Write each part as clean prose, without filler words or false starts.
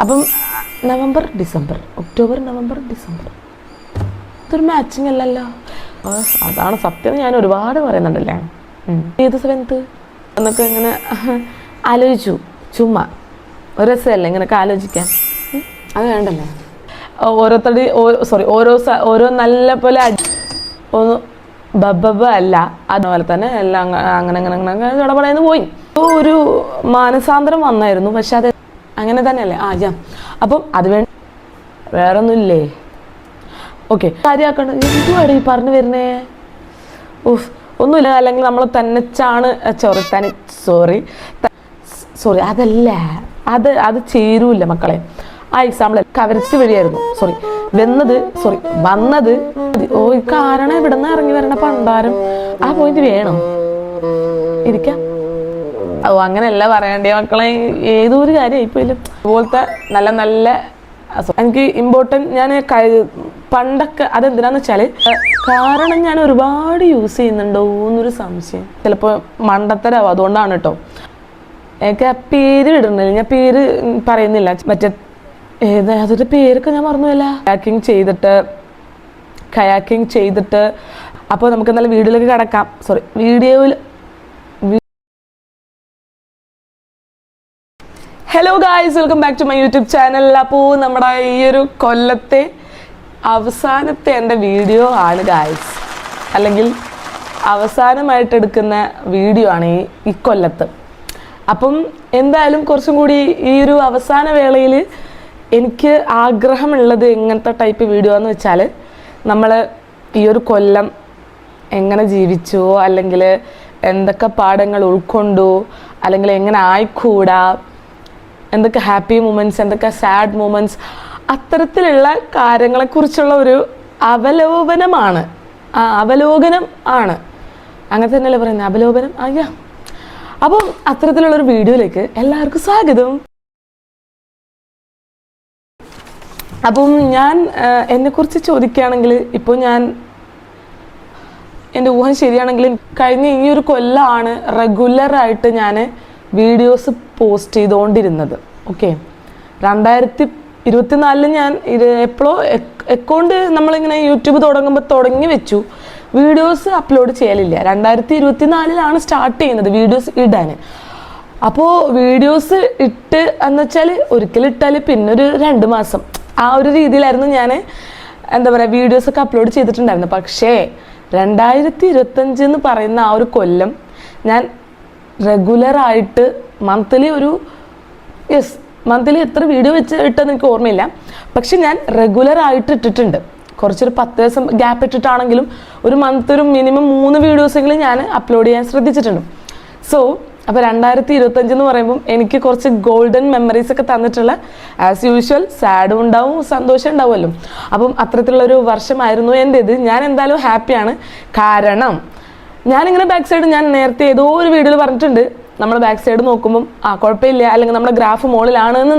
അപ്പം November December October November December ഇതൊരു matching അല്ലല്ലോ. അതാണ് സത്യം, ഞാൻ ഒരുപാട് പറയുന്നുണ്ടല്ലേ. ഏത് സെവൻത്ത് എന്നൊക്കെ ഇങ്ങനെ ആലോചിച്ചു. ചുമ്മാ ഒരു രസമല്ലേ ഇങ്ങനെയൊക്കെ ആലോചിക്കാൻ. അത് വേണ്ടല്ലേ. ഓരോ നല്ല പോലെ ഒന്ന് ബബ്ബ അല്ല, അതുപോലെ തന്നെ എല്ലാം അങ്ങനെ ചടപടയെന്ന് പോയി. ഒരു മാനസാന്തരം വന്നായിരുന്നു. പക്ഷെ അത് അങ്ങനെ തന്നെയല്ലേ. അപ്പം അത് വേറൊന്നുമില്ലേ. ഓക്കെ, കാര്യമാക്കണ്ട. എന്തുവാണ് ഈ പറഞ്ഞു വരുന്നേ? ഒന്നുമില്ല. അല്ലെങ്കിൽ നമ്മൾ തന്നെച്ചാണ് സോറി അതല്ല, അത് ചേരൂല്ല മക്കളെ. ആ എക്സാമ്പിൾ കവരത്തി വഴിയായിരുന്നു. വന്നത്. ഈ കാരണം ഇവിടെ നിന്ന് ഇറങ്ങി വരണ പണ്ടാരം ആ പോയിന്റ് വേണം ഇരിക്കാം. അങ്ങനെയല്ല പറയണ്ടേ മക്കളെ. ഏതൊരു കാര്യം ഇപ്പോഴും അതുപോലത്തെ നല്ല നല്ല എനിക്ക് ഇമ്പോർട്ടൻറ്റ്. ഞാൻ പണ്ടൊക്കെ അതെന്തിനാന്ന് വെച്ചാൽ കാരണം ഞാൻ ഒരുപാട് യൂസ് ചെയ്യുന്നുണ്ടോ എന്നൊരു സംശയം. ചിലപ്പോൾ മണ്ടത്തരാവും, അതുകൊണ്ടാണ് കേട്ടോ. എനിക്ക് ആ പേര് ഇടുന്നില്ല, ഞാൻ പേര് പറയുന്നില്ല. മറ്റേ അതൊരു പേരൊക്കെ ഞാൻ മറന്നുവല്ല. കയാക്കിങ് ചെയ്തിട്ട് അപ്പോൾ നമുക്ക് നല്ല വീഡിയോയിലേക്ക് കിടക്കാം. വീഡിയോയിൽ hello guys, welcome back to my YouTube channel. അപ്പോൾ നമ്മുടെ ഈ ഒരു കൊല്ലത്തെ അവസാനത്തെ എൻ്റെ വീഡിയോ ആണ് ഗായ്സ്, അല്ലെങ്കിൽ അവസാനമായിട്ട് എടുക്കുന്ന വീഡിയോ ആണ് ഈ കൊല്ലത്ത്. അപ്പം എന്തായാലും കുറച്ചും കൂടി ഈ ഒരു അവസാന വേളയിൽ എനിക്ക് ആഗ്രഹമുള്ളത് എങ്ങനത്തെ ടൈപ്പ് വീഡിയോ എന്ന് വെച്ചാൽ, നമ്മൾ ഈ ഒരു കൊല്ലം എങ്ങനെ ജീവിച്ചോ, അല്ലെങ്കിൽ എന്തൊക്കെ പാഠങ്ങൾ ഉൾക്കൊണ്ടു, അല്ലെങ്കിൽ എങ്ങനെ ആയിക്കൂടാ, എന്തൊക്കെ ഹാപ്പി മൂമെൻറ്റ്സ്, എന്തൊക്കെ സാഡ് മൂമെൻറ്റ്സ്, അത്തരത്തിലുള്ള കാര്യങ്ങളെക്കുറിച്ചുള്ള ഒരു അവലോകനം ആണ്. അങ്ങനെ തന്നെയല്ലേ പറയുന്നത്, അവലോകനം. അപ്പം അത്തരത്തിലുള്ളൊരു വീഡിയോയിലേക്ക് എല്ലാവർക്കും സ്വാഗതം. അപ്പം ഞാൻ എന്നെക്കുറിച്ച് ചോദിക്കുകയാണെങ്കിൽ, ഇപ്പോൾ എൻ്റെ ഊഹം ശരിയാണെങ്കിൽ കഴിഞ്ഞ ഈ ഒരു കൊല്ലമാണ് റെഗുലറായിട്ട് ഞാൻ വീഡിയോസ് പോസ്റ്റ് ചെയ്തുകൊണ്ടിരുന്നത്. ഓക്കെ, 2024 ഞാൻ ഇത് എപ്പോഴോ അക്കൗണ്ട് നമ്മളിങ്ങനെ യൂട്യൂബ് തുടങ്ങി വെച്ചു. വീഡിയോസ് അപ്ലോഡ് ചെയ്യലില്ല. 2024 സ്റ്റാർട്ട് ചെയ്യുന്നത് വീഡിയോസ് ഇടാൻ. അപ്പോൾ വീഡിയോസ് ഇട്ട് എന്ന് വെച്ചാൽ ഒരിക്കലിട്ടാൽ പിന്നെ ഒരു 2 മാസം ആ ഒരു രീതിയിലായിരുന്നു ഞാൻ വീഡിയോസൊക്കെ അപ്ലോഡ് ചെയ്തിട്ടുണ്ടായിരുന്നു. പക്ഷേ 2025 എന്ന് പറയുന്ന ആ ഒരു കൊല്ലം ഞാൻ റെഗുലറായിട്ട് മന്ത്ലി എത്ര വീഡിയോ വെച്ച് ഇട്ടെന്ന് എനിക്ക് ഓർമ്മയില്ല. പക്ഷെ ഞാൻ റെഗുലറായിട്ട് ഇട്ടിട്ടുണ്ട്. കുറച്ചൊരു 10 ദിവസം ഗ്യാപ്പ് ഇട്ടിട്ടാണെങ്കിലും ഒരു മന്ത് ഒരു മിനിമം 3 വീഡിയോസെങ്കിലും ഞാൻ അപ്ലോഡ് ചെയ്യാൻ ശ്രദ്ധിച്ചിട്ടുണ്ട്. അപ്പോൾ 2025 എന്ന് പറയുമ്പം എനിക്ക് കുറച്ച് ഗോൾഡൻ മെമ്മറീസ് ഒക്കെ തന്നിട്ടുള്ള, ആസ് യൂഷ്വൽ സാഡും ഉണ്ടാവും സന്തോഷം ഉണ്ടാവുമല്ലോ. അപ്പം അത്തരത്തിലുള്ളൊരു വർഷമായിരുന്നു എൻ്റേത്. ഞാൻ എന്തായാലും ഹാപ്പിയാണ്. കാരണം ഞാനിങ്ങനെ ബാക്ക് സൈഡ്, ഞാൻ നേരത്തെ ഏതോ ഒരു വീഡിയോയിൽ പറഞ്ഞിട്ടുണ്ട്, നമ്മൾ ബാക്ക് സൈഡ് നോക്കുമ്പം കുഴപ്പമില്ല, അല്ലെങ്കിൽ നമ്മുടെ ഗ്രാഫ് മുകളിലാണ് എന്ന്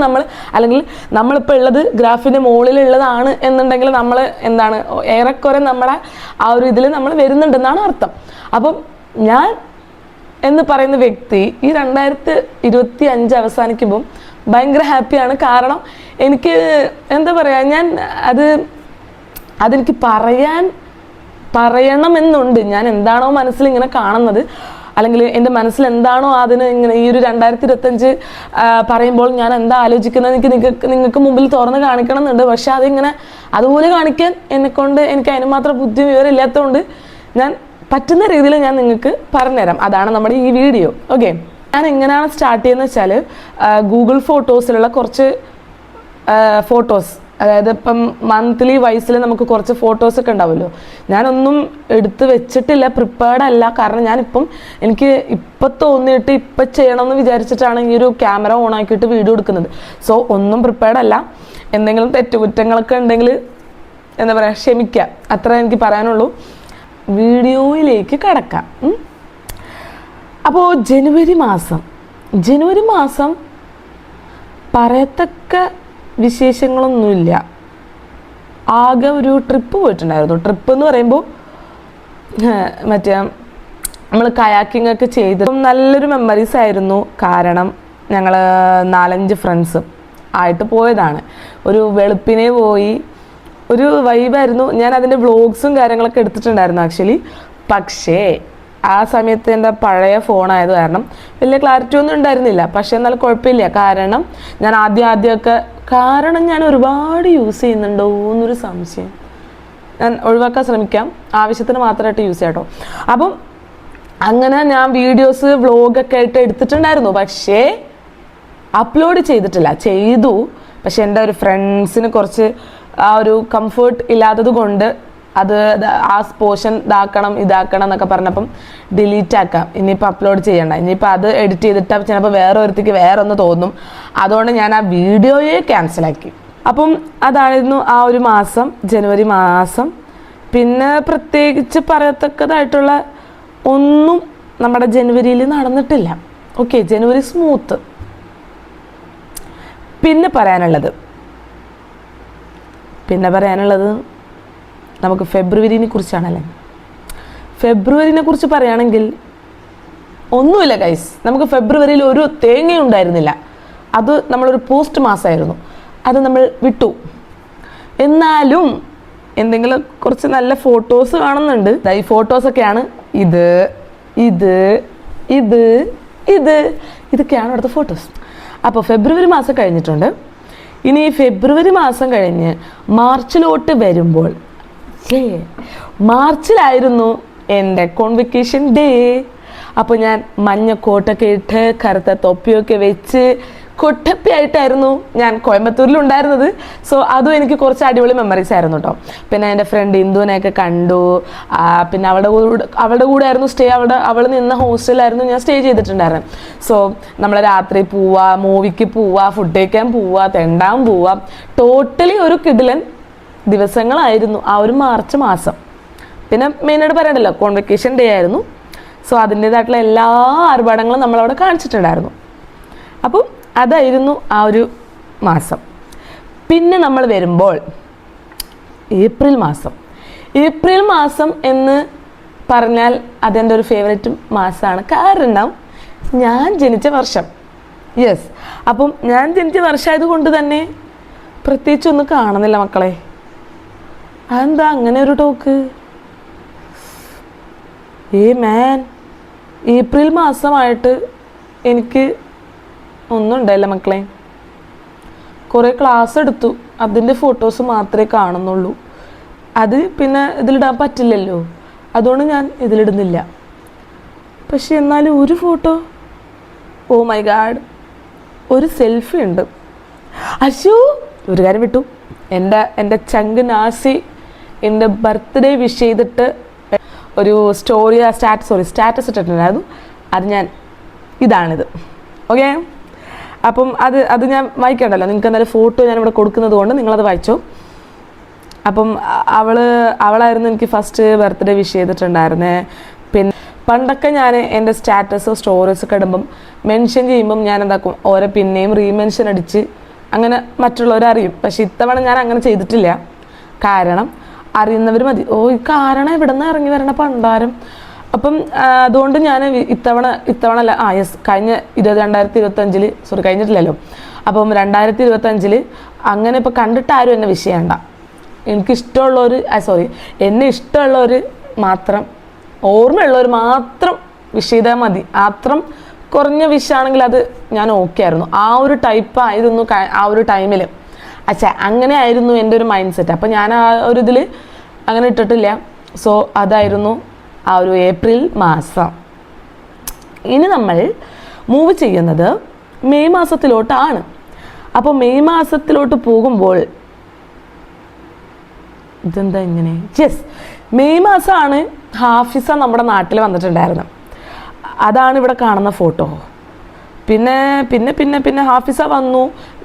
അല്ലെങ്കിൽ നമ്മളിപ്പോൾ ഉള്ളത് ഗ്രാഫിൻ്റെ മുകളിലുള്ളതാണ് എന്നുണ്ടെങ്കിൽ നമ്മൾ ഏറെക്കുറെ നമ്മളെ ആ ഒരു ഇതിൽ നമ്മൾ വരുന്നുണ്ടെന്നാണ് അർത്ഥം. അപ്പം ഞാൻ എന്ന് പറയുന്ന വ്യക്തി ഈ 2025 അവസാനിക്കുമ്പം ഭയങ്കര ഹാപ്പിയാണ്. കാരണം എനിക്ക് ഞാൻ അതെനിക്ക് പറയണമെന്നുണ്ട്. ഞാൻ എന്താണോ മനസ്സിൽ ഇങ്ങനെ കാണുന്നത്, അല്ലെങ്കിൽ എൻ്റെ മനസ്സിൽ എന്താണോ അതിന് ഇങ്ങനെ ഈ ഒരു 2025 പറയുമ്പോൾ ഞാൻ എന്താ ആലോചിക്കുന്നത് നിങ്ങൾക്ക് മുമ്പിൽ തുറന്ന് കാണിക്കണം എന്നുണ്ട്. പക്ഷെ അതുപോലെ കാണിക്കാൻ എനിക്ക് അതിന് മാത്രം ബുദ്ധി വിവരം ഇല്ലാത്തതുകൊണ്ട് ഞാൻ പറ്റുന്ന രീതിയിൽ ഞാൻ നിങ്ങൾക്ക് പറഞ്ഞുതരാം. അതാണ് നമ്മുടെ ഈ വീഡിയോ. ഓക്കെ, ഞാൻ എങ്ങനെയാണ് സ്റ്റാർട്ട് ചെയ്യുന്നത് വെച്ചാൽ, ഗൂഗിൾ ഫോട്ടോസിലുള്ള കുറച്ച് ഫോട്ടോസ്, അതായത് ഇപ്പം മന്ത്ലി വൈസിൽ നമുക്ക് കുറച്ച് ഫോട്ടോസൊക്കെ ഉണ്ടാവുമല്ലോ. ഞാനൊന്നും എടുത്ത് വെച്ചിട്ടില്ല, പ്രിപ്പയർഡ് അല്ല. കാരണം എനിക്ക് ഇപ്പം തോന്നിയിട്ട് ഇപ്പം ചെയ്യണമെന്ന് വിചാരിച്ചിട്ടാണ് ഈ ഒരു ക്യാമറ ഓൺ ആക്കിയിട്ട് വീഡിയോ എടുക്കുന്നത്. ഒന്നും പ്രിപ്പയർഡ് അല്ല. എന്തെങ്കിലും തെറ്റുകുറ്റങ്ങളൊക്കെ ഉണ്ടെങ്കിൽ ക്ഷമിക്കുക, അത്ര എനിക്ക് പറയാനുള്ളൂ. വീഡിയോയിലേക്ക് കടക്കാം. അപ്പോൾ ജനുവരി മാസം പറയത്തക്ക വിശേഷങ്ങളൊന്നുമില്ല. ആകെ ഒരു ട്രിപ്പ് പോയിട്ടുണ്ടായിരുന്നു. ട്രിപ്പ് എന്ന് പറയുമ്പോൾ നമ്മൾ കയാക്കിംഗ് ഒക്കെ ചെയ്ത് നല്ലൊരു മെമ്മറീസ് ആയിരുന്നു. കാരണം ഞങ്ങൾ 4-5 ഫ്രണ്ട്സ് ആയിട്ട് പോയതാണ്. ഒരു വെളുപ്പിനെ പോയി, ഒരു വൈബായിരുന്നു. ഞാൻ അതിൻ്റെ വ്ളോഗ്സും കാര്യങ്ങളൊക്കെ എടുത്തിട്ടുണ്ടായിരുന്നു ആക്ച്വലി. പക്ഷേ ആ സമയത്ത് എൻ്റെ പഴയ ഫോണായത് കാരണം വലിയ ക്ലാരിറ്റി ഒന്നും ഉണ്ടായിരുന്നില്ല. പക്ഷേ എന്നാൽ കുഴപ്പമില്ല. കാരണം ഞാൻ ആദ്യമൊക്കെ ഞാൻ ഒരുപാട് യൂസ് ചെയ്യുന്നുണ്ടോ എന്നൊരു സംശയം. ഞാൻ ഒഴിവാക്കാൻ ശ്രമിക്കാം, ആവശ്യത്തിന് മാത്രമായിട്ട് യൂസ് ചെയ്യാം കേട്ടോ. അപ്പം അങ്ങനെ ഞാൻ വീഡിയോസ് വ്ളോഗൊക്കെ ആയിട്ട് എടുത്തിട്ടുണ്ടായിരുന്നു. പക്ഷേ അപ്ലോഡ് ചെയ്തിട്ടില്ല. ചെയ്തു, പക്ഷെ എൻ്റെ ഒരു ഫ്രണ്ട്സിന് കുറച്ച് ആ ഒരു കംഫേർട്ട് ഇല്ലാത്തത് കൊണ്ട് അത് ആ പോർഷൻ ഇതാക്കണം എന്നൊക്കെ പറഞ്ഞപ്പം ഡിലീറ്റ് ആക്കാം, ഇനിയിപ്പോൾ അപ്ലോഡ് ചെയ്യണ്ട, ഇനിയിപ്പോൾ അത് എഡിറ്റ് ചെയ്തിട്ട് ചിലപ്പോൾ വേറെ ഒരുത്തിക്ക് വേറെ ഒന്ന് തോന്നും. അതുകൊണ്ട് ഞാൻ ആ വീഡിയോയെ ക്യാൻസലാക്കി. അപ്പം അതായിരുന്നു ആ ഒരു മാസം, ജനുവരി മാസം. പിന്നെ പ്രത്യേകിച്ച് പറയത്തക്കതായിട്ടുള്ള ഒന്നും നമ്മുടെ ജനുവരിയിൽ നടന്നിട്ടില്ല. ഓക്കെ, ജനുവരി സ്മൂത്ത്. പിന്നെ പറയാനുള്ളത് നമുക്ക് ഫെബ്രുവരിനെ കുറിച്ചാണല്ലേ. ഫെബ്രുവരിനെ കുറിച്ച് പറയുകയാണെങ്കിൽ ഒന്നുമില്ല ഗൈസ്. നമുക്ക് ഫെബ്രുവരിയിൽ ഒരു തേങ്ങയും ഉണ്ടായിരുന്നില്ല. അത് നമ്മളൊരു പോസ്റ്റ് മാസമായിരുന്നു, അത് നമ്മൾ വിട്ടു. എന്നാലും എന്തെങ്കിലും കുറച്ച് നല്ല ഫോട്ടോസ് കാണുന്നുണ്ട്. ഈ ഫോട്ടോസൊക്കെയാണ് ഇതൊക്കെയാണ് അവിടുത്തെ ഫോട്ടോസ്. അപ്പോൾ ഫെബ്രുവരി മാസം കഴിഞ്ഞിട്ടുണ്ട്. ഇനി ഫെബ്രുവരി മാസം കഴിഞ്ഞ് മാർച്ചിലോട്ട് വരുമ്പോൾ, മാർച്ചിലായിരുന്നു എൻ്റെ കോൺവെക്കേഷൻ ഡേ. അപ്പോൾ ഞാൻ മഞ്ഞ കോട്ടൊക്കെ ഇട്ട് കറുത്ത തൊപ്പിയൊക്കെ വെച്ച് കൊട്ടപ്പിയായിട്ടായിരുന്നു ഞാൻ കോയമ്പത്തൂരിലുണ്ടായിരുന്നത്. സോ അതും എനിക്ക് കുറച്ച് അടിപൊളി മെമ്മറീസ് ആയിരുന്നു കേട്ടോ. പിന്നെ എൻ്റെ ഫ്രണ്ട് ഇന്ദുവിനെയൊക്കെ കണ്ടു. പിന്നെ അവളുടെ കൂടെ ആയിരുന്നു സ്റ്റേ. അവൾ നിന്ന ഹോസ്റ്റലായിരുന്നു ഞാൻ സ്റ്റേ ചെയ്തിട്ടുണ്ടായിരുന്നത്. സോ നമ്മൾ രാത്രി പോവുക, മൂവിക്ക് പോവുക, ഫുഡ് കഴിക്കാൻ പോവുക, തെണ്ടാൻ പോവുക, ടോട്ടലി ഒരു കിടിലൻ ദിവസങ്ങളായിരുന്നു ആ ഒരു മാർച്ച് മാസം. പിന്നെ മെയിനായിട്ട് പറയണ്ടല്ലോ, കോൺവെക്കേഷൻ ഡേ ആയിരുന്നു. സോ അതിൻ്റേതായിട്ടുള്ള എല്ലാ ആർഭാടങ്ങളും നമ്മളവിടെ കാണിച്ചിട്ടുണ്ടായിരുന്നു. അപ്പം അതായിരുന്നു ആ ഒരു മാസം. പിന്നെ നമ്മൾ വരുമ്പോൾ ഏപ്രിൽ മാസം എന്ന് പറഞ്ഞാൽ അതെൻ്റെ ഒരു ഫേവറേറ്റ് മാസമാണ്. കാരണം ഞാൻ ജനിച്ച വർഷം. യെസ്, അപ്പം ഞാൻ ജനിച്ച വർഷമായത് കൊണ്ട് തന്നെ പ്രത്യേകിച്ചൊന്നും കാണുന്നില്ല മക്കളെ. അതെന്താ അങ്ങനെ ഒരു ടോക്ക്? ഏപ്രിൽ മാസമായിട്ട് എനിക്ക് ഒന്നും ഉണ്ടായില്ല മക്കളെ. കുറേ ക്ലാസ് എടുത്തു, അതിൻ്റെ ഫോട്ടോസ് മാത്രമേ കാണുന്നുള്ളൂ. അത് പിന്നെ ഇതിലിടാൻ പറ്റില്ലല്ലോ, അതുകൊണ്ട് ഞാൻ ഇതിലിടുന്നില്ല. പക്ഷെ എന്നാലും ഒരു ഫോട്ടോ, ഓ മൈ ഗാഡ്, ഒരു സെൽഫി ഉണ്ട്. അശു ഒരു കാര്യം വിട്ടു. എൻ്റെ ചങ്ക് നാസി എൻ്റെ ബർത്ത്ഡേ വിഷ് ചെയ്തിട്ട് ഒരു സ്റ്റാറ്റസ് ഇട്ടിട്ടുണ്ടായിരുന്നു. ഇതാണിത്. ഓക്കെ, അപ്പം അത് ഞാൻ വായിക്കണ്ടല്ലോ, നിങ്ങൾക്ക് എന്തായാലും ഫോട്ടോ ഞാനിവിടെ കൊടുക്കുന്നത് കൊണ്ട് നിങ്ങളത് വായിച്ചോ. അപ്പം അവളായിരുന്നു എനിക്ക് ഫസ്റ്റ് ബർത്ത്ഡേ വിഷ് ചെയ്തിട്ടുണ്ടായിരുന്നേ. പിന്നെ പണ്ടൊക്കെ ഞാൻ എൻ്റെ സ്റ്റാറ്റസോ സ്റ്റോറീസൊക്കെ ഇടുമ്പം മെൻഷൻ ചെയ്യുമ്പം ഞാൻ എന്താക്കും, ഓരോ പിന്നെയും റീമെൻഷൻ അടിച്ച് അങ്ങനെ മറ്റുള്ളവരറിയും. പക്ഷെ ഇത്തവണ ഞാൻ അങ്ങനെ ചെയ്തിട്ടില്ല. കാരണം അറിയുന്നവർ മതി. ഈ കാരണം ഇവിടെ നിന്ന് ഇറങ്ങി വരണ പണ്ടാരം. അപ്പം അതുകൊണ്ട് ഞാൻ ഇത്തവണ അല്ല, കഴിഞ്ഞ 2025 കഴിഞ്ഞിട്ടില്ലല്ലോ. അപ്പം 2025 അങ്ങനെ ഇപ്പോൾ കണ്ടിട്ട് ആരും എന്നെ വിഷ് ചെയ്യണ്ട. എന്നെ ഇഷ്ടമുള്ളവർ മാത്രം, ഓർമ്മയുള്ളവർ മാത്രം വിഷ് ചെയ്താൽ മതി. അത്രം കുറഞ്ഞ വിഷാണെങ്കിൽ അത് ഞാൻ ഓക്കെ ആയിരുന്നു. ആ ഒരു ടൈപ്പായിരുന്നു ആ ഒരു ടൈമിൽ. അങ്ങനെ ആയിരുന്നു എൻ്റെ ഒരു മൈൻഡ് സെറ്റ്. അപ്പം ഞാൻ ആ ഒരു ഇതിൽ അങ്ങനെ ഇട്ടിട്ടില്ല. സോ അതായിരുന്നു ആ ഒരു ഏപ്രിൽ മാസം. ഇനി നമ്മൾ മൂവ് ചെയ്യുന്നത് മെയ് മാസത്തിലോട്ടാണ്. അപ്പോൾ മെയ് മാസത്തിലോട്ട് പോകുമ്പോൾ ഇതെന്താ ഇങ്ങനെ? മെയ് മാസമാണ് ഹാഫിസ നമ്മുടെ നാട്ടിൽ വന്നിട്ടുണ്ടായിരുന്നത്. അതാണ് ഇവിടെ കാണുന്ന ഫോട്ടോ. പിന്നെ പിന്നെ പിന്നെ പിന്നെ ഹാഫിസ വന്നു.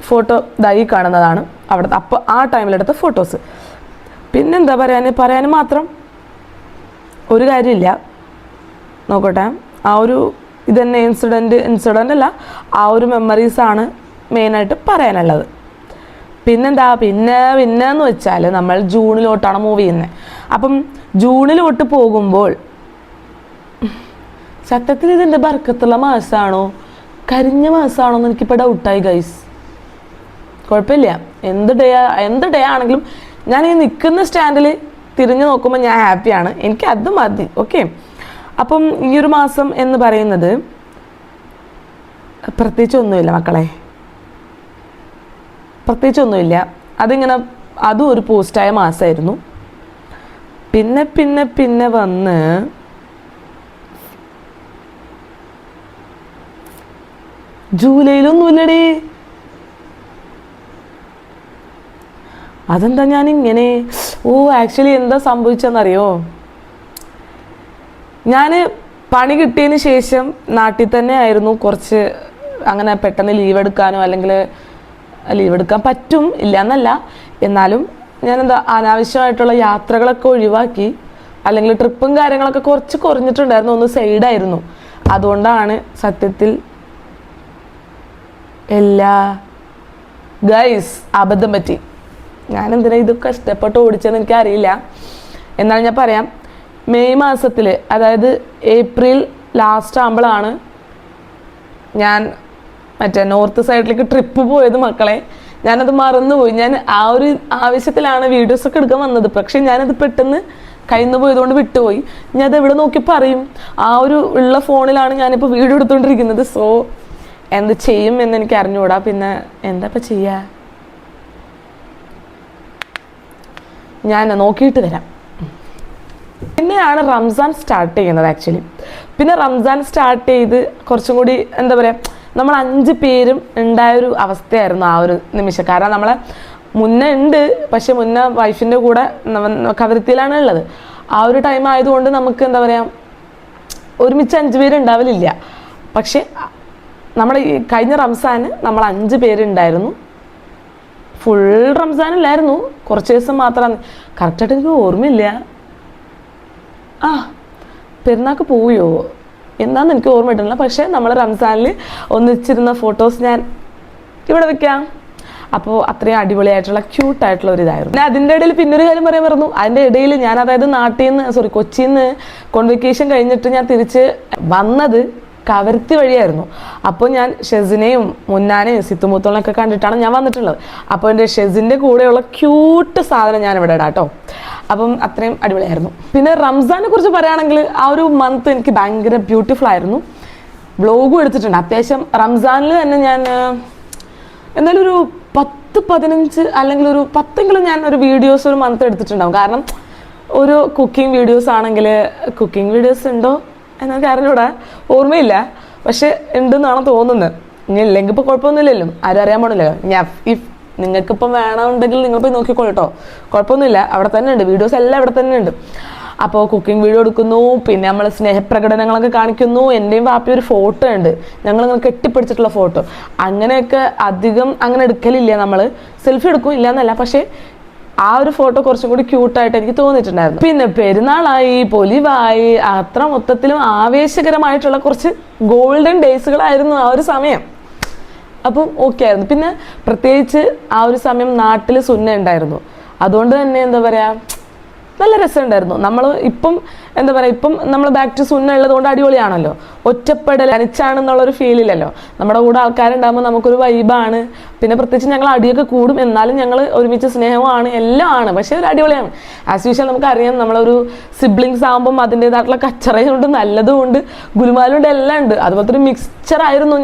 ഫോട്ടോ ഇതായി കാണുന്നതാണ് അവിടുത്തെ അപ്പോൾ ആ ടൈമിലെടുത്ത ഫോട്ടോസ്. പിന്നെന്താ പറയാൻ മാത്രം ഒരു കാര്യമില്ല. നോക്കട്ടെ, ആ ഒരു ഇതന്നെ ഇൻസിഡൻ്റ് അല്ല, ആ ഒരു മെമ്മറീസാണ് മെയിനായിട്ട് പറയാനുള്ളത്. പിന്നെന്താ പിന്നെന്ന് വെച്ചാൽ നമ്മൾ ജൂണിലോട്ടാണ് മൂവ് ചെയ്യുന്നത്. അപ്പം ജൂണിലോട്ട് പോകുമ്പോൾ സത്യത്തിൽ ഇതിൻ്റെ ബർക്കത്തുള്ള മാസമാണോ കരിഞ്ഞ മാസമാണോ എന്ന് എനിക്കിപ്പോൾ ഡൗട്ടായി ഗൈസ്. കുഴപ്പമില്ല, എന്ത് ഡേ ആണെങ്കിലും ഞാൻ ഈ നിൽക്കുന്ന സ്റ്റാൻഡിൽ തിരിഞ്ഞു നോക്കുമ്പോൾ ഞാൻ ഹാപ്പിയാണ്, എനിക്ക് അത് മതി. ഓക്കെ, അപ്പം ഈ ഒരു മാസം എന്ന് പറയുന്നത് പ്രത്യേകിച്ചൊന്നുമില്ല മക്കളെ, പ്രത്യേകിച്ചൊന്നുമില്ല. അതും ഒരു പോസ്റ്റായ മാസമായിരുന്നു. പിന്നെ പിന്നെ പിന്നെ വന്ന് ജൂലൈയിലൊന്നുമില്ലടേ. അതെന്താ ഞാനിങ്ങനെ? ആക്ച്വലി എന്താ സംഭവിച്ചെന്നറിയോ? ഞാൻ പണി കിട്ടിയതിന് ശേഷം നാട്ടിൽ തന്നെ ആയിരുന്നു. കുറച്ച് അങ്ങനെ പെട്ടെന്ന് ലീവ് എടുക്കാനോ അല്ലെങ്കിൽ ലീവ് എടുക്കാൻ പറ്റും ഇല്ല എന്നല്ല, എന്നാലും ഞാനെന്താ അനാവശ്യമായിട്ടുള്ള യാത്രകളൊക്കെ ഒഴിവാക്കി, അല്ലെങ്കിൽ ട്രിപ്പും കാര്യങ്ങളൊക്കെ കുറച്ച് കുറഞ്ഞിട്ടുണ്ടായിരുന്നു, ഒന്ന് സൈഡായിരുന്നു. അതുകൊണ്ടാണ് സത്യത്തിൽ ഗൈസ് അബദ്ധം പറ്റി. ഞാൻ എന്തിനാ ഇത് കഷ്ടപ്പെട്ട് ഓടിച്ചതെന്ന് എനിക്കറിയില്ല. എന്നാൽ ഞാൻ പറയാം, മെയ് മാസത്തിൽ, അതായത് ഏപ്രിൽ ലാസ്റ്റ് ആകുമ്പോഴാണ് ഞാൻ മറ്റേ നോർത്ത് സൈഡിലേക്ക് ട്രിപ്പ് പോയത് മക്കളെ. ഞാനത് മറന്നുപോയി. ഞാൻ ആ ഒരു ആവശ്യത്തിലാണ് വീഡിയോസൊക്കെ എടുക്കാൻ വന്നത്, പക്ഷേ ഞാനത് പെട്ടെന്ന് കയ്യിൽ നിന്ന് പോയതുകൊണ്ട് വിട്ടുപോയി. ഞാൻ അത് എവിടെ നോക്കി പറയും? ആ ഒരു ഉള്ള ഫോണിലാണ് ഞാനിപ്പോൾ വീഡിയോ എടുത്തുകൊണ്ടിരിക്കുന്നത്. സോ എന്ത് ചെയ്യും എന്ന് എനിക്ക് അറിഞ്ഞുകൂടാ. പിന്നെ എന്താ ഇപ്പം ചെയ്യുക? ഞാൻ നോക്കിയിട്ട് വരാം. പിന്നെയാണ് റംസാൻ സ്റ്റാർട്ട് ചെയ്യുന്നത് ആക്ച്വലി. പിന്നെ റംസാൻ സ്റ്റാർട്ട് ചെയ്ത് കുറച്ചും കൂടി എന്താ പറയുക, നമ്മൾ 5 പേരും ഉണ്ടായൊരു അവസ്ഥയായിരുന്നു ആ ഒരു നിമിഷം. കാരണം നമ്മളെ മുന്നേ ഉണ്ട്, പക്ഷെ മുന്നേ വൈഫിൻ്റെ കൂടെ കവരത്തിയിലാണ് ഉള്ളത്. ആ ഒരു ടൈം ആയതുകൊണ്ട് നമുക്ക് എന്താ പറയുക, ഒരുമിച്ച് 5 പേര് ഉണ്ടാവലില്ല. പക്ഷെ നമ്മുടെ ഈ കഴിഞ്ഞ റംസാന് നമ്മൾ 5 പേരുണ്ടായിരുന്നു. ഫുൾ റംസാനില്ലായിരുന്നു, കുറച്ച് ദിവസം മാത്രമാണ്. കറക്റ്റായിട്ട് എനിക്ക് ഓർമ്മയില്ല. പെരുന്നാൾക്ക് പോവുകയോ എന്താണെന്ന് എനിക്ക് ഓർമ്മ കിട്ടുന്നില്ല. പക്ഷേ നമ്മൾ റംസാനിൽ ഒന്നിച്ചിരുന്ന ഫോട്ടോസ് ഞാൻ ഇവിടെ വെക്കാം. അപ്പോൾ അത്രയും അടിപൊളിയായിട്ടുള്ള ക്യൂട്ടായിട്ടുള്ള ഒരു ഇതായിരുന്നു. പിന്നെ അതിൻ്റെ ഇടയിൽ പിന്നൊരു കാര്യം പറയാൻ പറഞ്ഞു. അതിൻ്റെ ഇടയിൽ ഞാൻ അതായത് കൊച്ചിയിൽ നിന്ന് കോൺവെക്കേഷൻ കഴിഞ്ഞിട്ട് ഞാൻ തിരിച്ച് വന്നത് കവരത്തി വഴിയായിരുന്നു. അപ്പോൾ ഞാൻ ഷെസിനെയും മുന്നാനെയും സിത്തുമൂത്തോളൊക്കെ കണ്ടിട്ടാണ് ഞാൻ വന്നിട്ടുള്ളത്. അപ്പോൾ എൻ്റെ ഷെസിൻ്റെ കൂടെയുള്ള ക്യൂട്ട് സാധനം ഞാൻ ഇവിടെ ഇടാം കേട്ടോ. അപ്പം അത്രയും അടിപൊളിയായിരുന്നു. പിന്നെ റംസാനെ കുറിച്ച് പറയുകയാണെങ്കിൽ ആ ഒരു മന്ത് എനിക്ക് ഭയങ്കര ബ്യൂട്ടിഫുൾ ആയിരുന്നു. വ്ലോഗും എടുത്തിട്ടുണ്ട് അത്യാവശ്യം. റംസാനിൽ തന്നെ ഞാൻ എന്തായാലും ഒരു 10-15 അല്ലെങ്കിൽ ഒരു 10എങ്കിലും ഞാൻ ഒരു വീഡിയോസ് ഒരു മന്ത് എടുത്തിട്ടുണ്ടാവും. കാരണം ഒരു കുക്കിംഗ് വീഡിയോസ് ആണെങ്കിൽ, കുക്കിംഗ് വീഡിയോസ് ഉണ്ടോ എന്നൊക്കെ അറിഞ്ഞൂടാ, ഓർമ്മയില്ല, പക്ഷെ ഉണ്ടെന്നാണ് തോന്നുന്നത്. ഇനി ഇല്ലെങ്കിൽ ഇപ്പോൾ കുഴപ്പമൊന്നുമില്ലല്ലോ, ആരും അറിയാൻ പോണില്ലല്ലോ. നിങ്ങൾക്കിപ്പം വേണമെന്നുണ്ടെങ്കിൽ നിങ്ങൾ പോയി നോക്കിക്കോളൂ കേട്ടോ, കുഴപ്പമൊന്നുമില്ല. അവിടെ തന്നെ ഉണ്ട്, വീഡിയോസ് എല്ലാം ഇവിടെ തന്നെ ഉണ്ട്. അപ്പോൾ കുക്കിംഗ് വീഡിയോ എടുക്കുന്നു, പിന്നെ നമ്മൾ സ്നേഹപ്രകടനങ്ങളൊക്കെ കാണിക്കുന്നു. എൻ്റെയും വാപ്പി ഒരു ഫോട്ടോ ഉണ്ട്, ഞങ്ങളിങ്ങനെ കെട്ടിപ്പിടിച്ചിട്ടുള്ള ഫോട്ടോ. അങ്ങനെയൊക്കെ അധികം അങ്ങനെ എടുക്കലില്ല, നമ്മൾ സെൽഫി എടുക്കും ഇല്ല എന്നല്ല, പക്ഷേ ആ ഒരു ഫോട്ടോ കുറച്ചും കൂടി ക്യൂട്ടായിട്ട് എനിക്ക് തോന്നിയിട്ടുണ്ടായിരുന്നു. പിന്നെ പെരുന്നാളായി, പൊലിവായി, അത്ര മൊത്തത്തിലും ആവേശകരമായിട്ടുള്ള കുറച്ച് ഗോൾഡൻ ഡേയ്സുകളായിരുന്നു ആ ഒരു സമയം. അപ്പം ഓക്കെ ആയിരുന്നു. പിന്നെ പ്രത്യേകിച്ച് ആ ഒരു സമയം നാട്ടിൽ സുന്ന ഉണ്ടായിരുന്നു. അതുകൊണ്ട് തന്നെ എന്താ പറയുക, നല്ല രസമുണ്ടായിരുന്നു. നമ്മൾ ഇപ്പം എന്താ പറയുക, ഇപ്പം നമ്മൾ ബാക്ക് ടു സുന്ന ഉള്ളതുകൊണ്ട് അടിപൊളിയാണല്ലോ. ഒറ്റപ്പെടൽ തനിച്ചാണെന്നുള്ളൊരു ഫീലില്ലല്ലോ. നമ്മുടെ കൂടെ ആൾക്കാരുണ്ടാകുമ്പോൾ നമുക്കൊരു വൈബാണ്. പിന്നെ പ്രത്യേകിച്ച് ഞങ്ങൾ അടിയൊക്കെ കൂടും, എന്നാലും ഞങ്ങൾ ഒരുമിച്ച് സ്നേഹമാണ്, എല്ലാം ആണ്. പക്ഷേ ഒരു അടിപൊളിയാണ്. ആസ് യൂഷ്വൽ നമുക്കറിയാം, നമ്മളൊരു സിബ്ലിങ്സ് ആകുമ്പം അതിൻ്റേതായിട്ടുള്ള കച്ചറയുണ്ട്, നല്ലതുമുണ്ട്, ഗുലുമാലുണ്ട്, എല്ലാം ഉണ്ട്. അതുപോലത്തെ ഒരു മിക്സ്ചറായിരുന്നു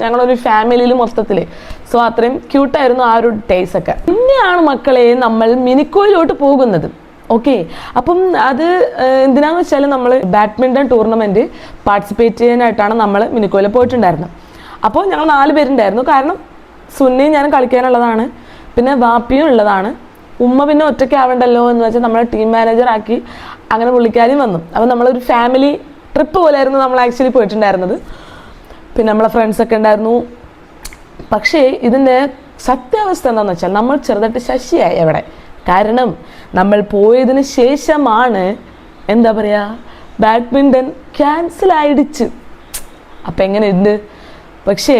ഞങ്ങളൊരു ഫാമിലിയിൽ മൊത്തത്തിൽ. സോ അത്രയും ക്യൂട്ടായിരുന്നു ആ ഒരു ഡേയ്സ് ഒക്കെ. പിന്നെയാണ് മക്കളെ നമ്മൾ മിനിക്കോയിലോട്ട് പോകുന്നത്. ഓക്കെ, അപ്പം അത് എന്തിനാന്ന് വെച്ചാൽ നമ്മൾ ബാഡ്മിൻ്റൺ ടൂർണമെൻറ്റ് പാർട്ടിസിപ്പേറ്റ് ചെയ്യാനായിട്ടാണ് നമ്മൾ മിനിക്കോയിൽ പോയിട്ടുണ്ടായിരുന്നത്. അപ്പോൾ ഞങ്ങൾ 4 പേരുണ്ടായിരുന്നു. കാരണം സുന്നയും ഞാനും കളിക്കാനുള്ളതാണ്, പിന്നെ വാപ്പിയും ഉള്ളതാണ്. ഉമ്മ പിന്നെ ഒറ്റയ്ക്ക് ആവണ്ടല്ലോ എന്ന് വെച്ചാൽ നമ്മളെ ടീം മാനേജറാക്കി അങ്ങനെ പുള്ളിക്കാരും വന്നു. അപ്പോൾ നമ്മളൊരു ഫാമിലി ട്രിപ്പ് പോലെയായിരുന്നു നമ്മൾ ആക്ച്വലി പോയിട്ടുണ്ടായിരുന്നത്. പിന്നെ നമ്മളെ ഫ്രണ്ട്സൊക്കെ ഉണ്ടായിരുന്നു. പക്ഷേ ഇതിൻ്റെ സത്യാവസ്ഥ എന്താണെന്ന് വെച്ചാൽ നമ്മൾ ചെറുതായിട്ട് ശശിയായി അവിടെ. കാരണം നമ്മൾ പോയതിന് ശേഷമാണ് എന്താ പറയുക, ബാഡ്മിൻ്റൺ ക്യാൻസലായിടിച്ച്. അപ്പം എങ്ങനെയുണ്ട്? പക്ഷേ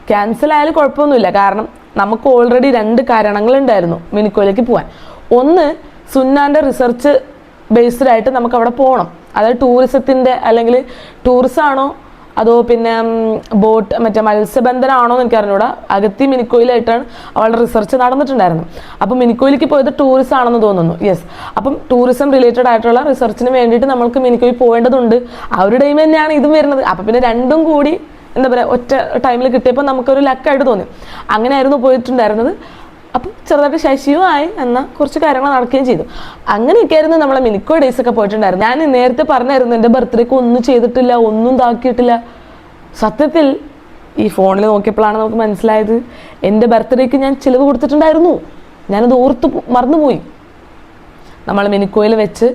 ക്യാൻസലായാലും കുഴപ്പമൊന്നുമില്ല. കാരണം നമുക്ക് ഓൾറെഡി 2 കാരണങ്ങളുണ്ടായിരുന്നു മിനിക്കോയിലേക്ക് പോകാൻ. ഒന്ന്, സുന്നാൻ്റെ റിസർച്ച് ബേസ്ഡ് ആയിട്ട് നമുക്ക് അവിടെ പോകണം. അതായത് ടൂറിസത്തിൻ്റെ അല്ലെങ്കിൽ ടൂറിസമാണോ അതോ പിന്നെ ബോട്ട് മറ്റേ മത്സ്യബന്ധനമാണോ എന്ന് എനിക്ക് അറിഞ്ഞൂടാ. അഗത്തി മിനിക്കോയിലായിട്ടാണ് അവളുടെ റിസർച്ച് നടന്നിട്ടുണ്ടായിരുന്നത്. അപ്പം മിനിക്കോയിലേക്ക് പോയത് ടൂറിസം ആണെന്ന് തോന്നുന്നു. യെസ്, അപ്പം ടൂറിസം റിലേറ്റഡ് ആയിട്ടുള്ള റിസർച്ചിന് വേണ്ടിയിട്ട് നമ്മൾക്ക് മിനിക്കോയിൽ പോകേണ്ടതുണ്ട്. ആ ഒരു ടൈം തന്നെയാണ് ഇതും വരുന്നത്. അപ്പം പിന്നെ രണ്ടും കൂടി എന്താ പറയുക ഒറ്റ ടൈമിൽ കിട്ടിയപ്പോൾ നമുക്കൊരു ലക്കായിട്ട് തോന്നി. അങ്ങനെയായിരുന്നു പോയിട്ടുണ്ടായിരുന്നത്. അപ്പം ചെറുതായിട്ട് ശശിയുമായി എന്നാൽ കുറച്ച് കാര്യങ്ങൾ നടക്കുകയും ചെയ്തു. അങ്ങനെയൊക്കെയായിരുന്നു നമ്മളെ മിനിക്കോ ഡേയ്സ് ഒക്കെ പോയിട്ടുണ്ടായിരുന്നു. ഞാൻ നേരത്തെ പറഞ്ഞായിരുന്നു എൻ്റെ ബർത്ത്ഡേക്ക് ഒന്നും ചെയ്തിട്ടില്ല, ഒന്നും ഇതാക്കിയിട്ടില്ല. സത്യത്തിൽ ഈ ഫോണിൽ നോക്കിയപ്പോഴാണ് നമുക്ക് മനസ്സിലായത് എൻ്റെ ബർത്ത്ഡേക്ക് ഞാൻ ചിലവ് കൊടുത്തിട്ടുണ്ടായിരുന്നു. ഞാനത് മറന്നുപോയി. നമ്മൾ മിനിക്കോയിൽ വെച്ച്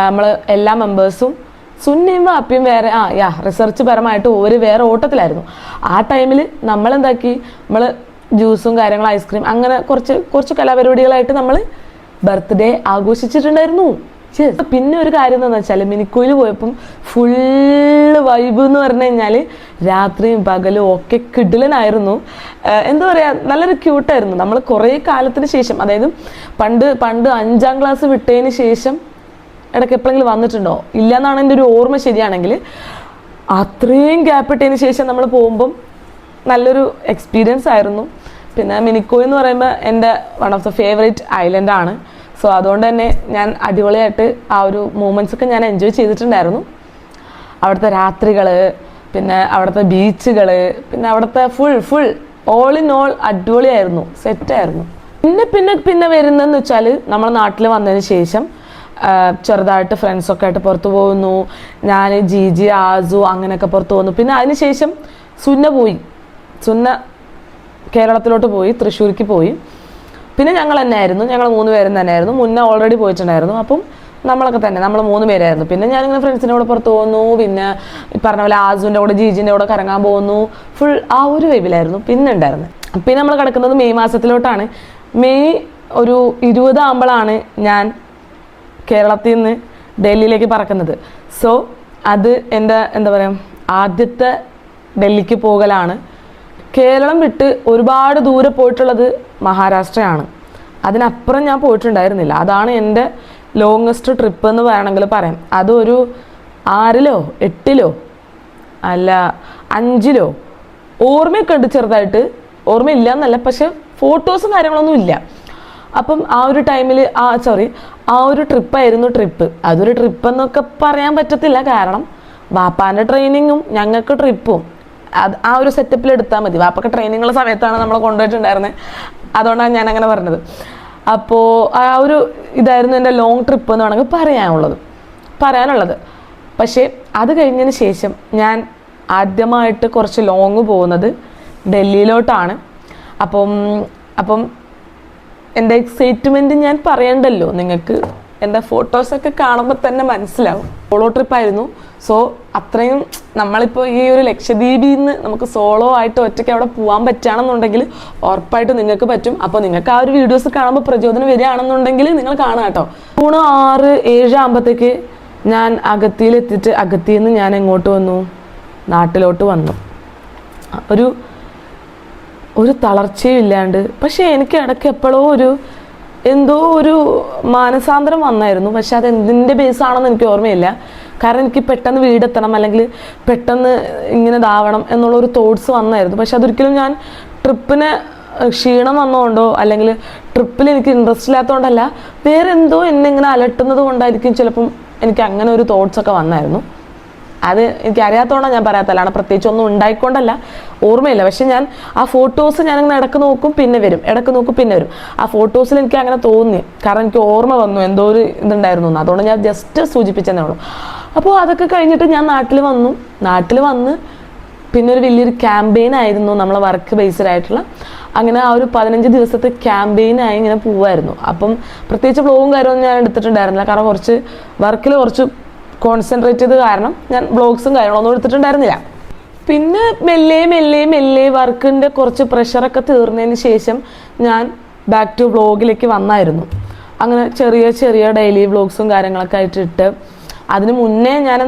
നമ്മൾ എല്ലാ മെമ്പേഴ്സും സുന്നയും വാപ്പിയും വേറെ റിസർച്ച് പരമായിട്ട് വേറെ ഓട്ടത്തിലായിരുന്നു. ആ ടൈമിൽ നമ്മളെന്താക്കി, നമ്മൾ ജ്യൂസും കാര്യങ്ങളും ഐസ്ക്രീം അങ്ങനെ കുറച്ച് കലാപരിപാടികളായിട്ട് നമ്മൾ ബർത്ത്ഡേ ആഘോഷിച്ചിട്ടുണ്ടായിരുന്നു. പിന്നെ ഒരു കാര്യം എന്താണെന്ന് വെച്ചാൽ മിനിക്കോയിൽ പോയപ്പം ഫുള്ള് വൈബ് എന്ന് പറഞ്ഞു കഴിഞ്ഞാൽ രാത്രിയും പകലും ഒക്കെ കിടിലനായിരുന്നു. എന്താ പറയുക, നല്ലൊരു ക്യൂട്ടായിരുന്നു. നമ്മൾ കുറേ കാലത്തിന് ശേഷം, അതായത് പണ്ട് 5ാം ക്ലാസ് വിട്ടതിന് ശേഷം ഇടയ്ക്ക് എപ്പോഴെങ്കിലും വന്നിട്ടുണ്ടോ ഇല്ല എന്നാണ് എൻ്റെ ഒരു ഓർമ്മ ശരിയാണെങ്കിൽ. അത്രയും ഗ്യാപ്പ് ഇട്ടതിന് ശേഷം നമ്മൾ പോകുമ്പം നല്ലൊരു എക്സ്പീരിയൻസ് ആയിരുന്നു. പിന്നെ മിനിക്കോ എന്ന് പറയുമ്പോൾ എൻ്റെ വൺ ഓഫ് ദ ഫേവറേറ്റ് ഐലൻഡാണ്. സോ അതുകൊണ്ട് തന്നെ ഞാൻ അടിപൊളിയായിട്ട് ആ ഒരു മൂമെൻറ്റ്സ് ഒക്കെ ഞാൻ എൻജോയ് ചെയ്തിട്ടുണ്ടായിരുന്നു. അവിടുത്തെ രാത്രികൾ, പിന്നെ അവിടുത്തെ ബീച്ചുകൾ, പിന്നെ അവിടുത്തെ ഫുൾ ഓൾ ഇൻ ഓൾ അടിപൊളിയായിരുന്നു, സെറ്റായിരുന്നു. പിന്നെ വരുന്നതെന്ന് വെച്ചാൽ നമ്മൾ നാട്ടിൽ വന്നതിന് ശേഷം ചെറുതായിട്ട് ഫ്രണ്ട്സൊക്കെ ആയിട്ട് പുറത്തു പോകുന്നു. ഞാൻ ജിജി ആസു അങ്ങനെയൊക്കെ പുറത്തു പോകുന്നു. പിന്നെ അതിനുശേഷം സുന്ന കേരളത്തിലോട്ട് പോയി, തൃശ്ശൂർക്ക് പോയി. പിന്നെ ഞങ്ങൾ 3 പേരും തന്നെയായിരുന്നു. മുന്നേ ഓൾറെഡി പോയിട്ടുണ്ടായിരുന്നു. അപ്പം നമ്മൾ 3 പേരായിരുന്നു. പിന്നെ ഞാനിങ്ങനെ ഫ്രണ്ട്സിൻ്റെ കൂടെ പുറത്ത് പോകുന്നു. പിന്നെ ഈ പറഞ്ഞ പോലെ ആസുവിൻ്റെ കൂടെ ജിജിൻ്റെ കൂടെ കറങ്ങാൻ പോകുന്നു. ഫുൾ ആ ഒരു വൈബിലായിരുന്നു പിന്നെ ഉണ്ടായിരുന്നത്. പിന്നെ നമ്മൾ കിടക്കുന്നത് മെയ് മാസത്തിലോട്ടാണ്. മെയ് ഒരു 20 ആകുമ്പോഴാണ് ഞാൻ കേരളത്തിൽ നിന്ന് ഡൽഹിയിലേക്ക് പറക്കുന്നത്. സോ അത് എൻ്റെ എന്താ പറയുക ആദ്യത്തെ ഡൽഹിക്ക് പോകലാണ്. കേരളം വിട്ട് ഒരുപാട് ദൂരെ പോയിട്ടുള്ളത് മഹാരാഷ്ട്രയാണ്. അതിനപ്പുറം ഞാൻ പോയിട്ടുണ്ടായിരുന്നില്ല. അതാണ് എൻ്റെ ലോങ്ങസ്റ്റ് ട്രിപ്പ് എന്ന് വേണമെങ്കിൽ പറയാം. അതൊരു 6ലോ 8ലോ അല്ല 5ലോ ഓർമ്മയൊക്കെ ഉണ്ട്, ചെറുതായിട്ട് ഓർമ്മയില്ല എന്നല്ല, പക്ഷെ ഫോട്ടോസും കാര്യങ്ങളൊന്നും ഇല്ല. അപ്പം ആ ഒരു ടൈമിൽ ആ ഒരു ട്രിപ്പ്. അതൊരു ട്രിപ്പ് എന്നൊക്കെ പറയാൻ പറ്റത്തില്ല, കാരണം വാപ്പാൻ്റെ ട്രെയിനിങ്ങും ഞങ്ങൾക്ക് ട്രിപ്പും ആ ഒരു സെറ്റപ്പിൽ എടുത്താൽ മതി. വാപ്പൊക്കെ ട്രെയിനിങ്ങുള്ള സമയത്താണ് നമ്മളെ കൊണ്ടുപോയിട്ടുണ്ടായിരുന്നത്. അതുകൊണ്ടാണ് ഞാൻ അങ്ങനെ പറഞ്ഞത്. അപ്പോൾ ആ ഒരു ഇതായിരുന്നു എൻ്റെ ലോങ് ട്രിപ്പ് എന്ന് വേണമെങ്കിൽ പറയാനുള്ളത്. പക്ഷേ അത് കഴിഞ്ഞതിന് ശേഷം ഞാൻ ആദ്യമായിട്ട് കുറച്ച് ലോങ് പോകുന്നത് ഡൽഹിയിലോട്ടാണ്. അപ്പം എൻ്റെ എക്സൈറ്റ്മെൻറ്റ് ഞാൻ പറയണ്ടല്ലോ, നിങ്ങൾക്ക് എൻ്റെ ഫോട്ടോസൊക്കെ കാണുമ്പോൾ തന്നെ മനസ്സിലാവും. സോളോ ട്രിപ്പായിരുന്നു. സോ അത്രയും നമ്മളിപ്പോൾ ഈ ഒരു ലക്ഷദ്വീപിൽ നിന്ന് നമുക്ക് സോളോ ആയിട്ട് ഒറ്റയ്ക്ക് അവിടെ പോകാൻ പറ്റുകയാണെന്നുണ്ടെങ്കിൽ ഉറപ്പായിട്ടും നിങ്ങൾക്ക് പറ്റും. അപ്പോൾ നിങ്ങൾക്ക് ആ ഒരു വീഡിയോസ് കാണുമ്പോൾ പ്രചോദനം വരികയാണെന്നുണ്ടെങ്കിൽ നിങ്ങൾ കാണുക കേട്ടോ. ജൂൺ 6, 7 ആകുമ്പോഴത്തേക്ക് ഞാൻ അഗത്തിയിലെത്തിയിട്ട് അഗത്തിയിൽ നിന്ന് ഞാൻ എങ്ങോട്ട് വന്നു, നാട്ടിലോട്ട് വന്നു. ഒരു തളർച്ചയും ഇല്ലാണ്ട്. പക്ഷേ എനിക്ക് ഇടയ്ക്ക് എപ്പോഴോ എന്തോ ഒരു മാനസാന്തരം വന്നായിരുന്നു. പക്ഷെ അത് എന്തിൻ്റെ ബേസാണെന്ന് എനിക്ക് ഓർമ്മയില്ല. കാരണം എനിക്ക് പെട്ടെന്ന് വീടെത്തണം, അല്ലെങ്കിൽ പെട്ടെന്ന് ഇങ്ങനെ ഇതാവണം എന്നുള്ളൊരു തോട്ട്സ് വന്നായിരുന്നു. പക്ഷെ അതൊരിക്കലും ഞാൻ ട്രിപ്പിന് ക്ഷീണം വന്നതുകൊണ്ടോ അല്ലെങ്കിൽ ട്രിപ്പിൽ എനിക്ക് ഇൻട്രസ്റ്റ് ഇല്ലാത്തതുകൊണ്ടല്ല, വേറെ എന്തോ എന്നെ ഇങ്ങനെ അലട്ടുന്നത് കൊണ്ടായിരിക്കും ചിലപ്പം എനിക്ക് അങ്ങനെ ഒരു തോട്ട്സൊക്കെ വന്നായിരുന്നു. അത് എനിക്ക് അറിയാത്തതുകൊണ്ടാണ് ഞാൻ പറയാത്തല്ലാണ്, പ്രത്യേകിച്ച് ഒന്നും ഉണ്ടായിക്കൊണ്ടല്ല, ഓർമ്മയില്ല. പക്ഷെ ഞാൻ ആ ഫോട്ടോസ് ഞാനിങ്ങനെ ഇടയ്ക്ക് നോക്കും പിന്നെ വരും. ആ ഫോട്ടോസിൽ എനിക്ക് അങ്ങനെ തോന്നി, കാരണം എനിക്ക് ഓർമ്മ വന്നു എന്തോ ഒരു ഇതുണ്ടായിരുന്നു. അതുകൊണ്ട് ഞാൻ ജസ്റ്റ് സൂചിപ്പിച്ചതേ ഉള്ളൂ. അപ്പോൾ അതൊക്കെ കഴിഞ്ഞിട്ട് ഞാൻ നാട്ടിൽ വന്ന് പിന്നെ ഒരു വലിയൊരു ക്യാമ്പയിൻ ആയിരുന്നു നമ്മളെ വർക്ക് ബേസ്ഡ് ആയിട്ടുള്ള. അങ്ങനെ ആ ഒരു 15 ദിവസത്തെ ക്യാമ്പയിനായി ഇങ്ങനെ പോവായിരുന്നു. അപ്പം പ്രത്യേകിച്ച് വ്ലോഗും കാര്യമൊന്നും ഞാൻ എടുത്തിട്ടുണ്ടായിരുന്നില്ല, കാരണം വർക്കിൽ കുറച്ച് കോൺസെൻട്രേറ്റ് ചെയ്ത് കാരണം ഞാൻ വ്ലോഗ്സും കാര്യങ്ങളൊന്നും എടുത്തിട്ടുണ്ടായിരുന്നില്ല. പിന്നെ മെല്ലെ വർക്കിൻ്റെ കുറച്ച് പ്രഷറൊക്കെ തീർന്നതിന് ശേഷം ഞാൻ ബാക്ക് ടു വ്ലോഗിലേക്ക് വന്നായിരുന്നു. അങ്ങനെ ചെറിയ ഡെയിലി വ്ലോഗ്സും കാര്യങ്ങളൊക്കെ ആയിട്ടിട്ട്, അതിന് മുന്നേ ഞാൻ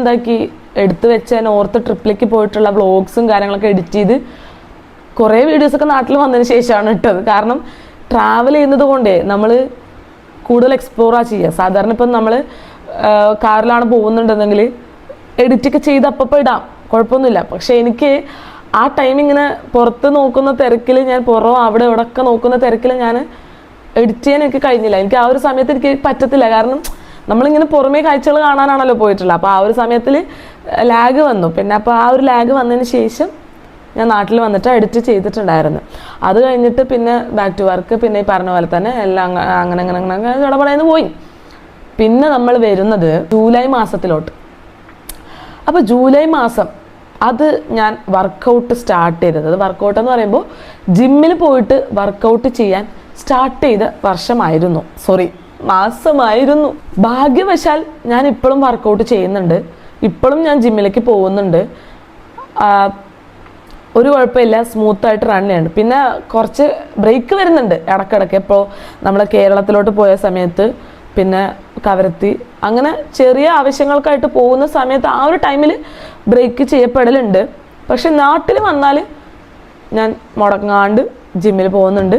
എടുത്തു വെച്ച നോർത്ത് ട്രിപ്പിലേക്ക് പോയിട്ടുള്ള വ്ലോഗ്സും കാര്യങ്ങളൊക്കെ എഡിറ്റ് ചെയ്ത് കുറേ വീഡിയോസൊക്കെ നാട്ടിൽ വന്നതിന് ശേഷമാണ് ഇട്ടത്. കാരണം ട്രാവൽ ചെയ്യുന്നത് കൊണ്ടേ നമ്മൾ കൂടുതൽ എക്സ്പ്ലോറാണ് ചെയ്യുക. സാധാരണ ഇപ്പം നമ്മൾ കാറിലാണ് പോകുന്നുണ്ടെന്നെങ്കിൽ എഡിറ്റൊക്കെ ചെയ്ത് അപ്പം ഇടാം. കുഴപ്പമൊന്നുമില്ല. പക്ഷെ എനിക്ക് ആ ടൈം ഇങ്ങനെ പുറത്ത് നോക്കുന്ന തിരക്കിൽ, ഞാൻ പുറം അവിടെ ഇവിടെയൊക്കെ നോക്കുന്ന തിരക്കിൽ ഞാൻ എഡിറ്റ് ചെയ്യാൻ എനിക്ക് കഴിഞ്ഞില്ല. എനിക്ക് ആ ഒരു സമയത്ത് എനിക്ക് പറ്റത്തില്ല. കാരണം നമ്മളിങ്ങനെ പുറമേ കാഴ്ചകൾ കാണാനാണല്ലോ പോയിട്ടുള്ളത്. അപ്പോൾ ആ ഒരു സമയത്തിൽ ലാഗ് വന്നു. പിന്നെ അപ്പോൾ ആ ഒരു ലാഗ് വന്നതിന് ശേഷം ഞാൻ നാട്ടിൽ വന്നിട്ട് എഡിറ്റ് ചെയ്തിട്ടുണ്ടായിരുന്നു. അത് കഴിഞ്ഞിട്ട് പിന്നെ ബാക്ക് ടു വർക്ക്. പിന്നെ ഈ പറഞ്ഞ പോലെ തന്നെ എല്ലാം അങ്ങനെ അങ്ങനെ അങ്ങനെ ചടപടയെന്ന് പോയി. പിന്നെ നമ്മൾ വരുന്നത് ജൂലൈ മാസത്തിലോട്ട്. അപ്പോൾ ജൂലൈ മാസം അത് ഞാൻ വർക്കൗട്ട് സ്റ്റാർട്ട് ചെയ്തത്. അത് വർക്കൗട്ട് എന്ന് പറയുമ്പോൾ ജിമ്മിൽ പോയിട്ട് വർക്കൗട്ട് ചെയ്യാൻ സ്റ്റാർട്ട് ചെയ്ത മാസമായിരുന്നു. ഭാഗ്യവശാൽ ഞാൻ ഇപ്പോഴും വർക്കൗട്ട് ചെയ്യുന്നുണ്ട്. ഇപ്പോഴും ഞാൻ ജിമ്മിലേക്ക് പോകുന്നുണ്ട്. ഒരു കുഴപ്പമില്ല, സ്മൂത്തായിട്ട് റൺ ചെയ്യുന്നുണ്ട്. പിന്നെ കുറച്ച് ബ്രേക്ക് വരുന്നുണ്ട് ഇടയ്ക്കിടയ്ക്ക്. ഇപ്പോൾ നമ്മൾ കേരളത്തിലോട്ട് പോയ സമയത്ത്, പിന്നെ കവരത്തി, അങ്ങനെ ചെറിയ ആവശ്യങ്ങൾക്കായിട്ട് പോകുന്ന സമയത്ത് ആ ഒരു ടൈമിൽ ബ്രേക്ക് ചെയ്യപ്പെടലുണ്ട്. പക്ഷെ നാട്ടിൽ വന്നാൽ ഞാൻ മുടങ്ങാണ്ട് ജിമ്മിൽ പോകുന്നുണ്ട്.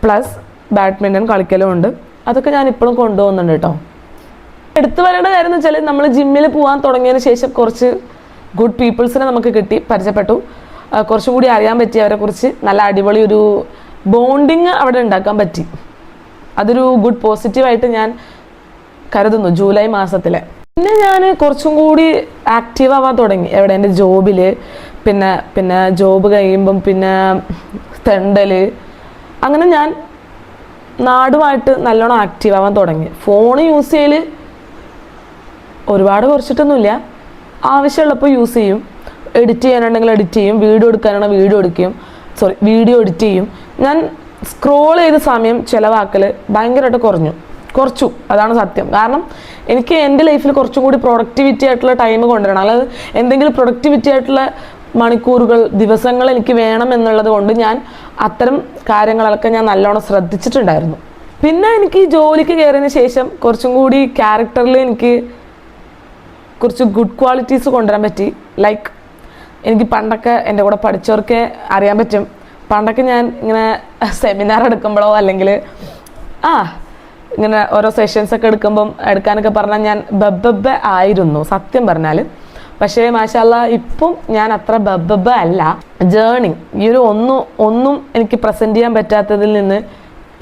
പ്ലസ് ബാഡ്മിൻ്റൺ കളിക്കലും ഉണ്ട്. അതൊക്കെ ഞാൻ ഇപ്പോഴും കൊണ്ടുപോകുന്നുണ്ട് കേട്ടോ. എടുത്തു വരേണ്ട കാര്യം എന്ന് വെച്ചാൽ, നമ്മൾ ജിമ്മിൽ പോകാൻ തുടങ്ങിയതിന് ശേഷം കുറച്ച് ഗുഡ് പീപ്പിൾസിനെ നമുക്ക് കിട്ടി, പരിചയപ്പെട്ടു. കുറച്ചും കൂടി അറിയാൻ പറ്റി അവരെക്കുറിച്ച്. നല്ല അടിപൊളി ഒരു ബോണ്ടിങ് അവിടെ ഉണ്ടാക്കാൻ പറ്റി. അതൊരു ഗുഡ് പോസിറ്റീവായിട്ട് ഞാൻ കരുതുന്നു ജൂലൈ മാസത്തിലെ. പിന്നെ ഞാൻ കുറച്ചും കൂടി ആക്റ്റീവ് ആവാൻ തുടങ്ങി. എവിടെ? എൻ്റെ ജോബിൽ. പിന്നെ ജോബ് കഴിയുമ്പം പിന്നെ തെണ്ടൽ, അങ്ങനെ ഞാൻ നാടുമായിട്ട് നല്ലോണം ആക്റ്റീവ് ആവാൻ തുടങ്ങി. ഫോൺ യൂസ് ചെയ്യൽ ഒരുപാട് കുറച്ചിട്ടൊന്നുമില്ല. ആവശ്യമുള്ളപ്പോൾ യൂസ് ചെയ്യും. എഡിറ്റ് ചെയ്യാനുണ്ടെങ്കിൽ എഡിറ്റ് ചെയ്യും. വീഡിയോ എടുക്കാനാണെങ്കിൽ വീഡിയോ എഡിറ്റ് ചെയ്യും. ഞാൻ സ്ക്രോൾ ചെയ്ത സമയം ചിലവാക്കൽ ഭയങ്കരമായിട്ട് കുറച്ചു. അതാണ് സത്യം. കാരണം എനിക്ക് എൻ്റെ ലൈഫിൽ കുറച്ചും കൂടി പ്രൊഡക്ടിവിറ്റി ആയിട്ടുള്ള ടൈം കൊണ്ടുവരണം. അല്ലാതെ എന്തെങ്കിലും പ്രൊഡക്ടിവിറ്റി ആയിട്ടുള്ള മണിക്കൂറുകൾ, ദിവസങ്ങൾ എനിക്ക് വേണം എന്നുള്ളത് കൊണ്ട് ഞാൻ അത്തരം കാര്യങ്ങളൊക്കെ ഞാൻ നല്ലോണം ശ്രദ്ധിച്ചിട്ടുണ്ടായിരുന്നു. പിന്നെ എനിക്ക് ഈ ജോലിക്ക് കയറിയതിന് ശേഷം കുറച്ചും കൂടി ക്യാരക്ടറിൽ എനിക്ക് കുറച്ച് ഗുഡ് ക്വാളിറ്റീസ് കൊണ്ടുവരാൻ പറ്റി. ലൈക്ക് എനിക്ക് പണ്ടൊക്കെ എൻ്റെ കൂടെ പഠിച്ചവർക്ക് അറിയാൻ പറ്റും. പണ്ടൊക്കെ ഞാൻ ഇങ്ങനെ സെമിനാർ എടുക്കുമ്പോഴോ അല്ലെങ്കിൽ ഇങ്ങനെ ഓരോ സെഷൻസൊക്കെ എടുക്കാനൊക്കെ പറഞ്ഞാൽ ഞാൻ ബബ്ബ ആയിരുന്നു സത്യം പറഞ്ഞാൽ. പക്ഷേ മാഷാല്ലാ ഇപ്പം ഞാൻ അത്ര ബബ്ബ അല്ല. ജേണി, ഈ ഒരു ഒന്നും എനിക്ക് പ്രസൻറ്റ് ചെയ്യാൻ പറ്റാത്തതിൽ നിന്ന്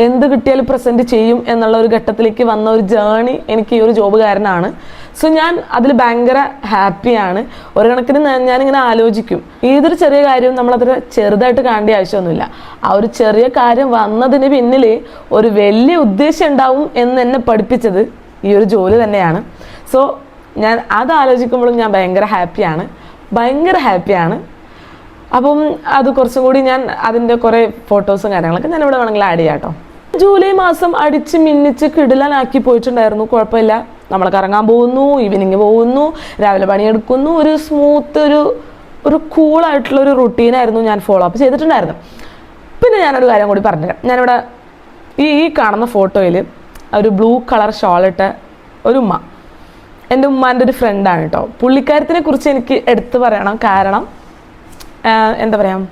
എന്ത് കിട്ടിയാലും പ്രസൻറ്റ് ചെയ്യും എന്നുള്ള ഒരു ഘട്ടത്തിലേക്ക് വന്ന ഒരു ജേണി എനിക്ക് ഈ ഒരു ജോബ് കാരനാണ്. സോ ഞാൻ അതിൽ ഭയങ്കര ഹാപ്പിയാണ്. ഒരു കണക്കിന് ഞാനിങ്ങനെ ആലോചിക്കും, ഏതൊരു ചെറിയ കാര്യവും നമ്മളത്ര ചെറുതായിട്ട് കാണേണ്ട ആവശ്യമൊന്നുമില്ല. ആ ഒരു ചെറിയ കാര്യം വന്നതിന് പിന്നിൽ ഒരു വലിയ ഉദ്ദേശം ഉണ്ടാവും എന്ന് എന്നെ പഠിപ്പിച്ചത് ഈ ഒരു ജോലി തന്നെയാണ്. സോ ഞാൻ അത് ആലോചിക്കുമ്പോഴും ഞാൻ ഭയങ്കര ഹാപ്പിയാണ്. അപ്പം അത് കുറച്ചും കൂടി ഞാൻ അതിൻ്റെ കുറേ ഫോട്ടോസും കാര്യങ്ങളൊക്കെ ഞാൻ ഇവിടെ വേണമെങ്കിൽ ആഡ് ചെയ്യാം കേട്ടോ. ജൂലൈ മാസം അടിച്ച് മിന്നിച്ച് കിടിലനാക്കി പോയിട്ടുണ്ടായിരുന്നു. കുഴപ്പമില്ല. നമ്മൾ കറങ്ങാൻ പോകുന്നു, ഈവനിങ് പോകുന്നു, രാവിലെ പണിയെടുക്കുന്നു. ഒരു സ്മൂത്ത് ഒരു കൂളായിട്ടുള്ളൊരു റുട്ടീനായിരുന്നു ഞാൻ ഫോളോ അപ്പ് ചെയ്തിട്ടുണ്ടായിരുന്നു. പിന്നെ ഞാനൊരു കാര്യം കൂടി പറഞ്ഞുതരാം. ഞാനിവിടെ ഈ കാണുന്ന ഫോട്ടോയിൽ ഒരു ബ്ലൂ കളർ ഷോളിട്ട ഒരു ഉമ്മ, എൻ്റെ ഉമ്മാൻ്റെ ഒരു ഫ്രണ്ടാണ് കേട്ടോ. പുള്ളിക്കാരത്തിനെ കുറിച്ച് എനിക്ക് എടുത്തു പറയണം. കാരണം എന്താ പറയുക,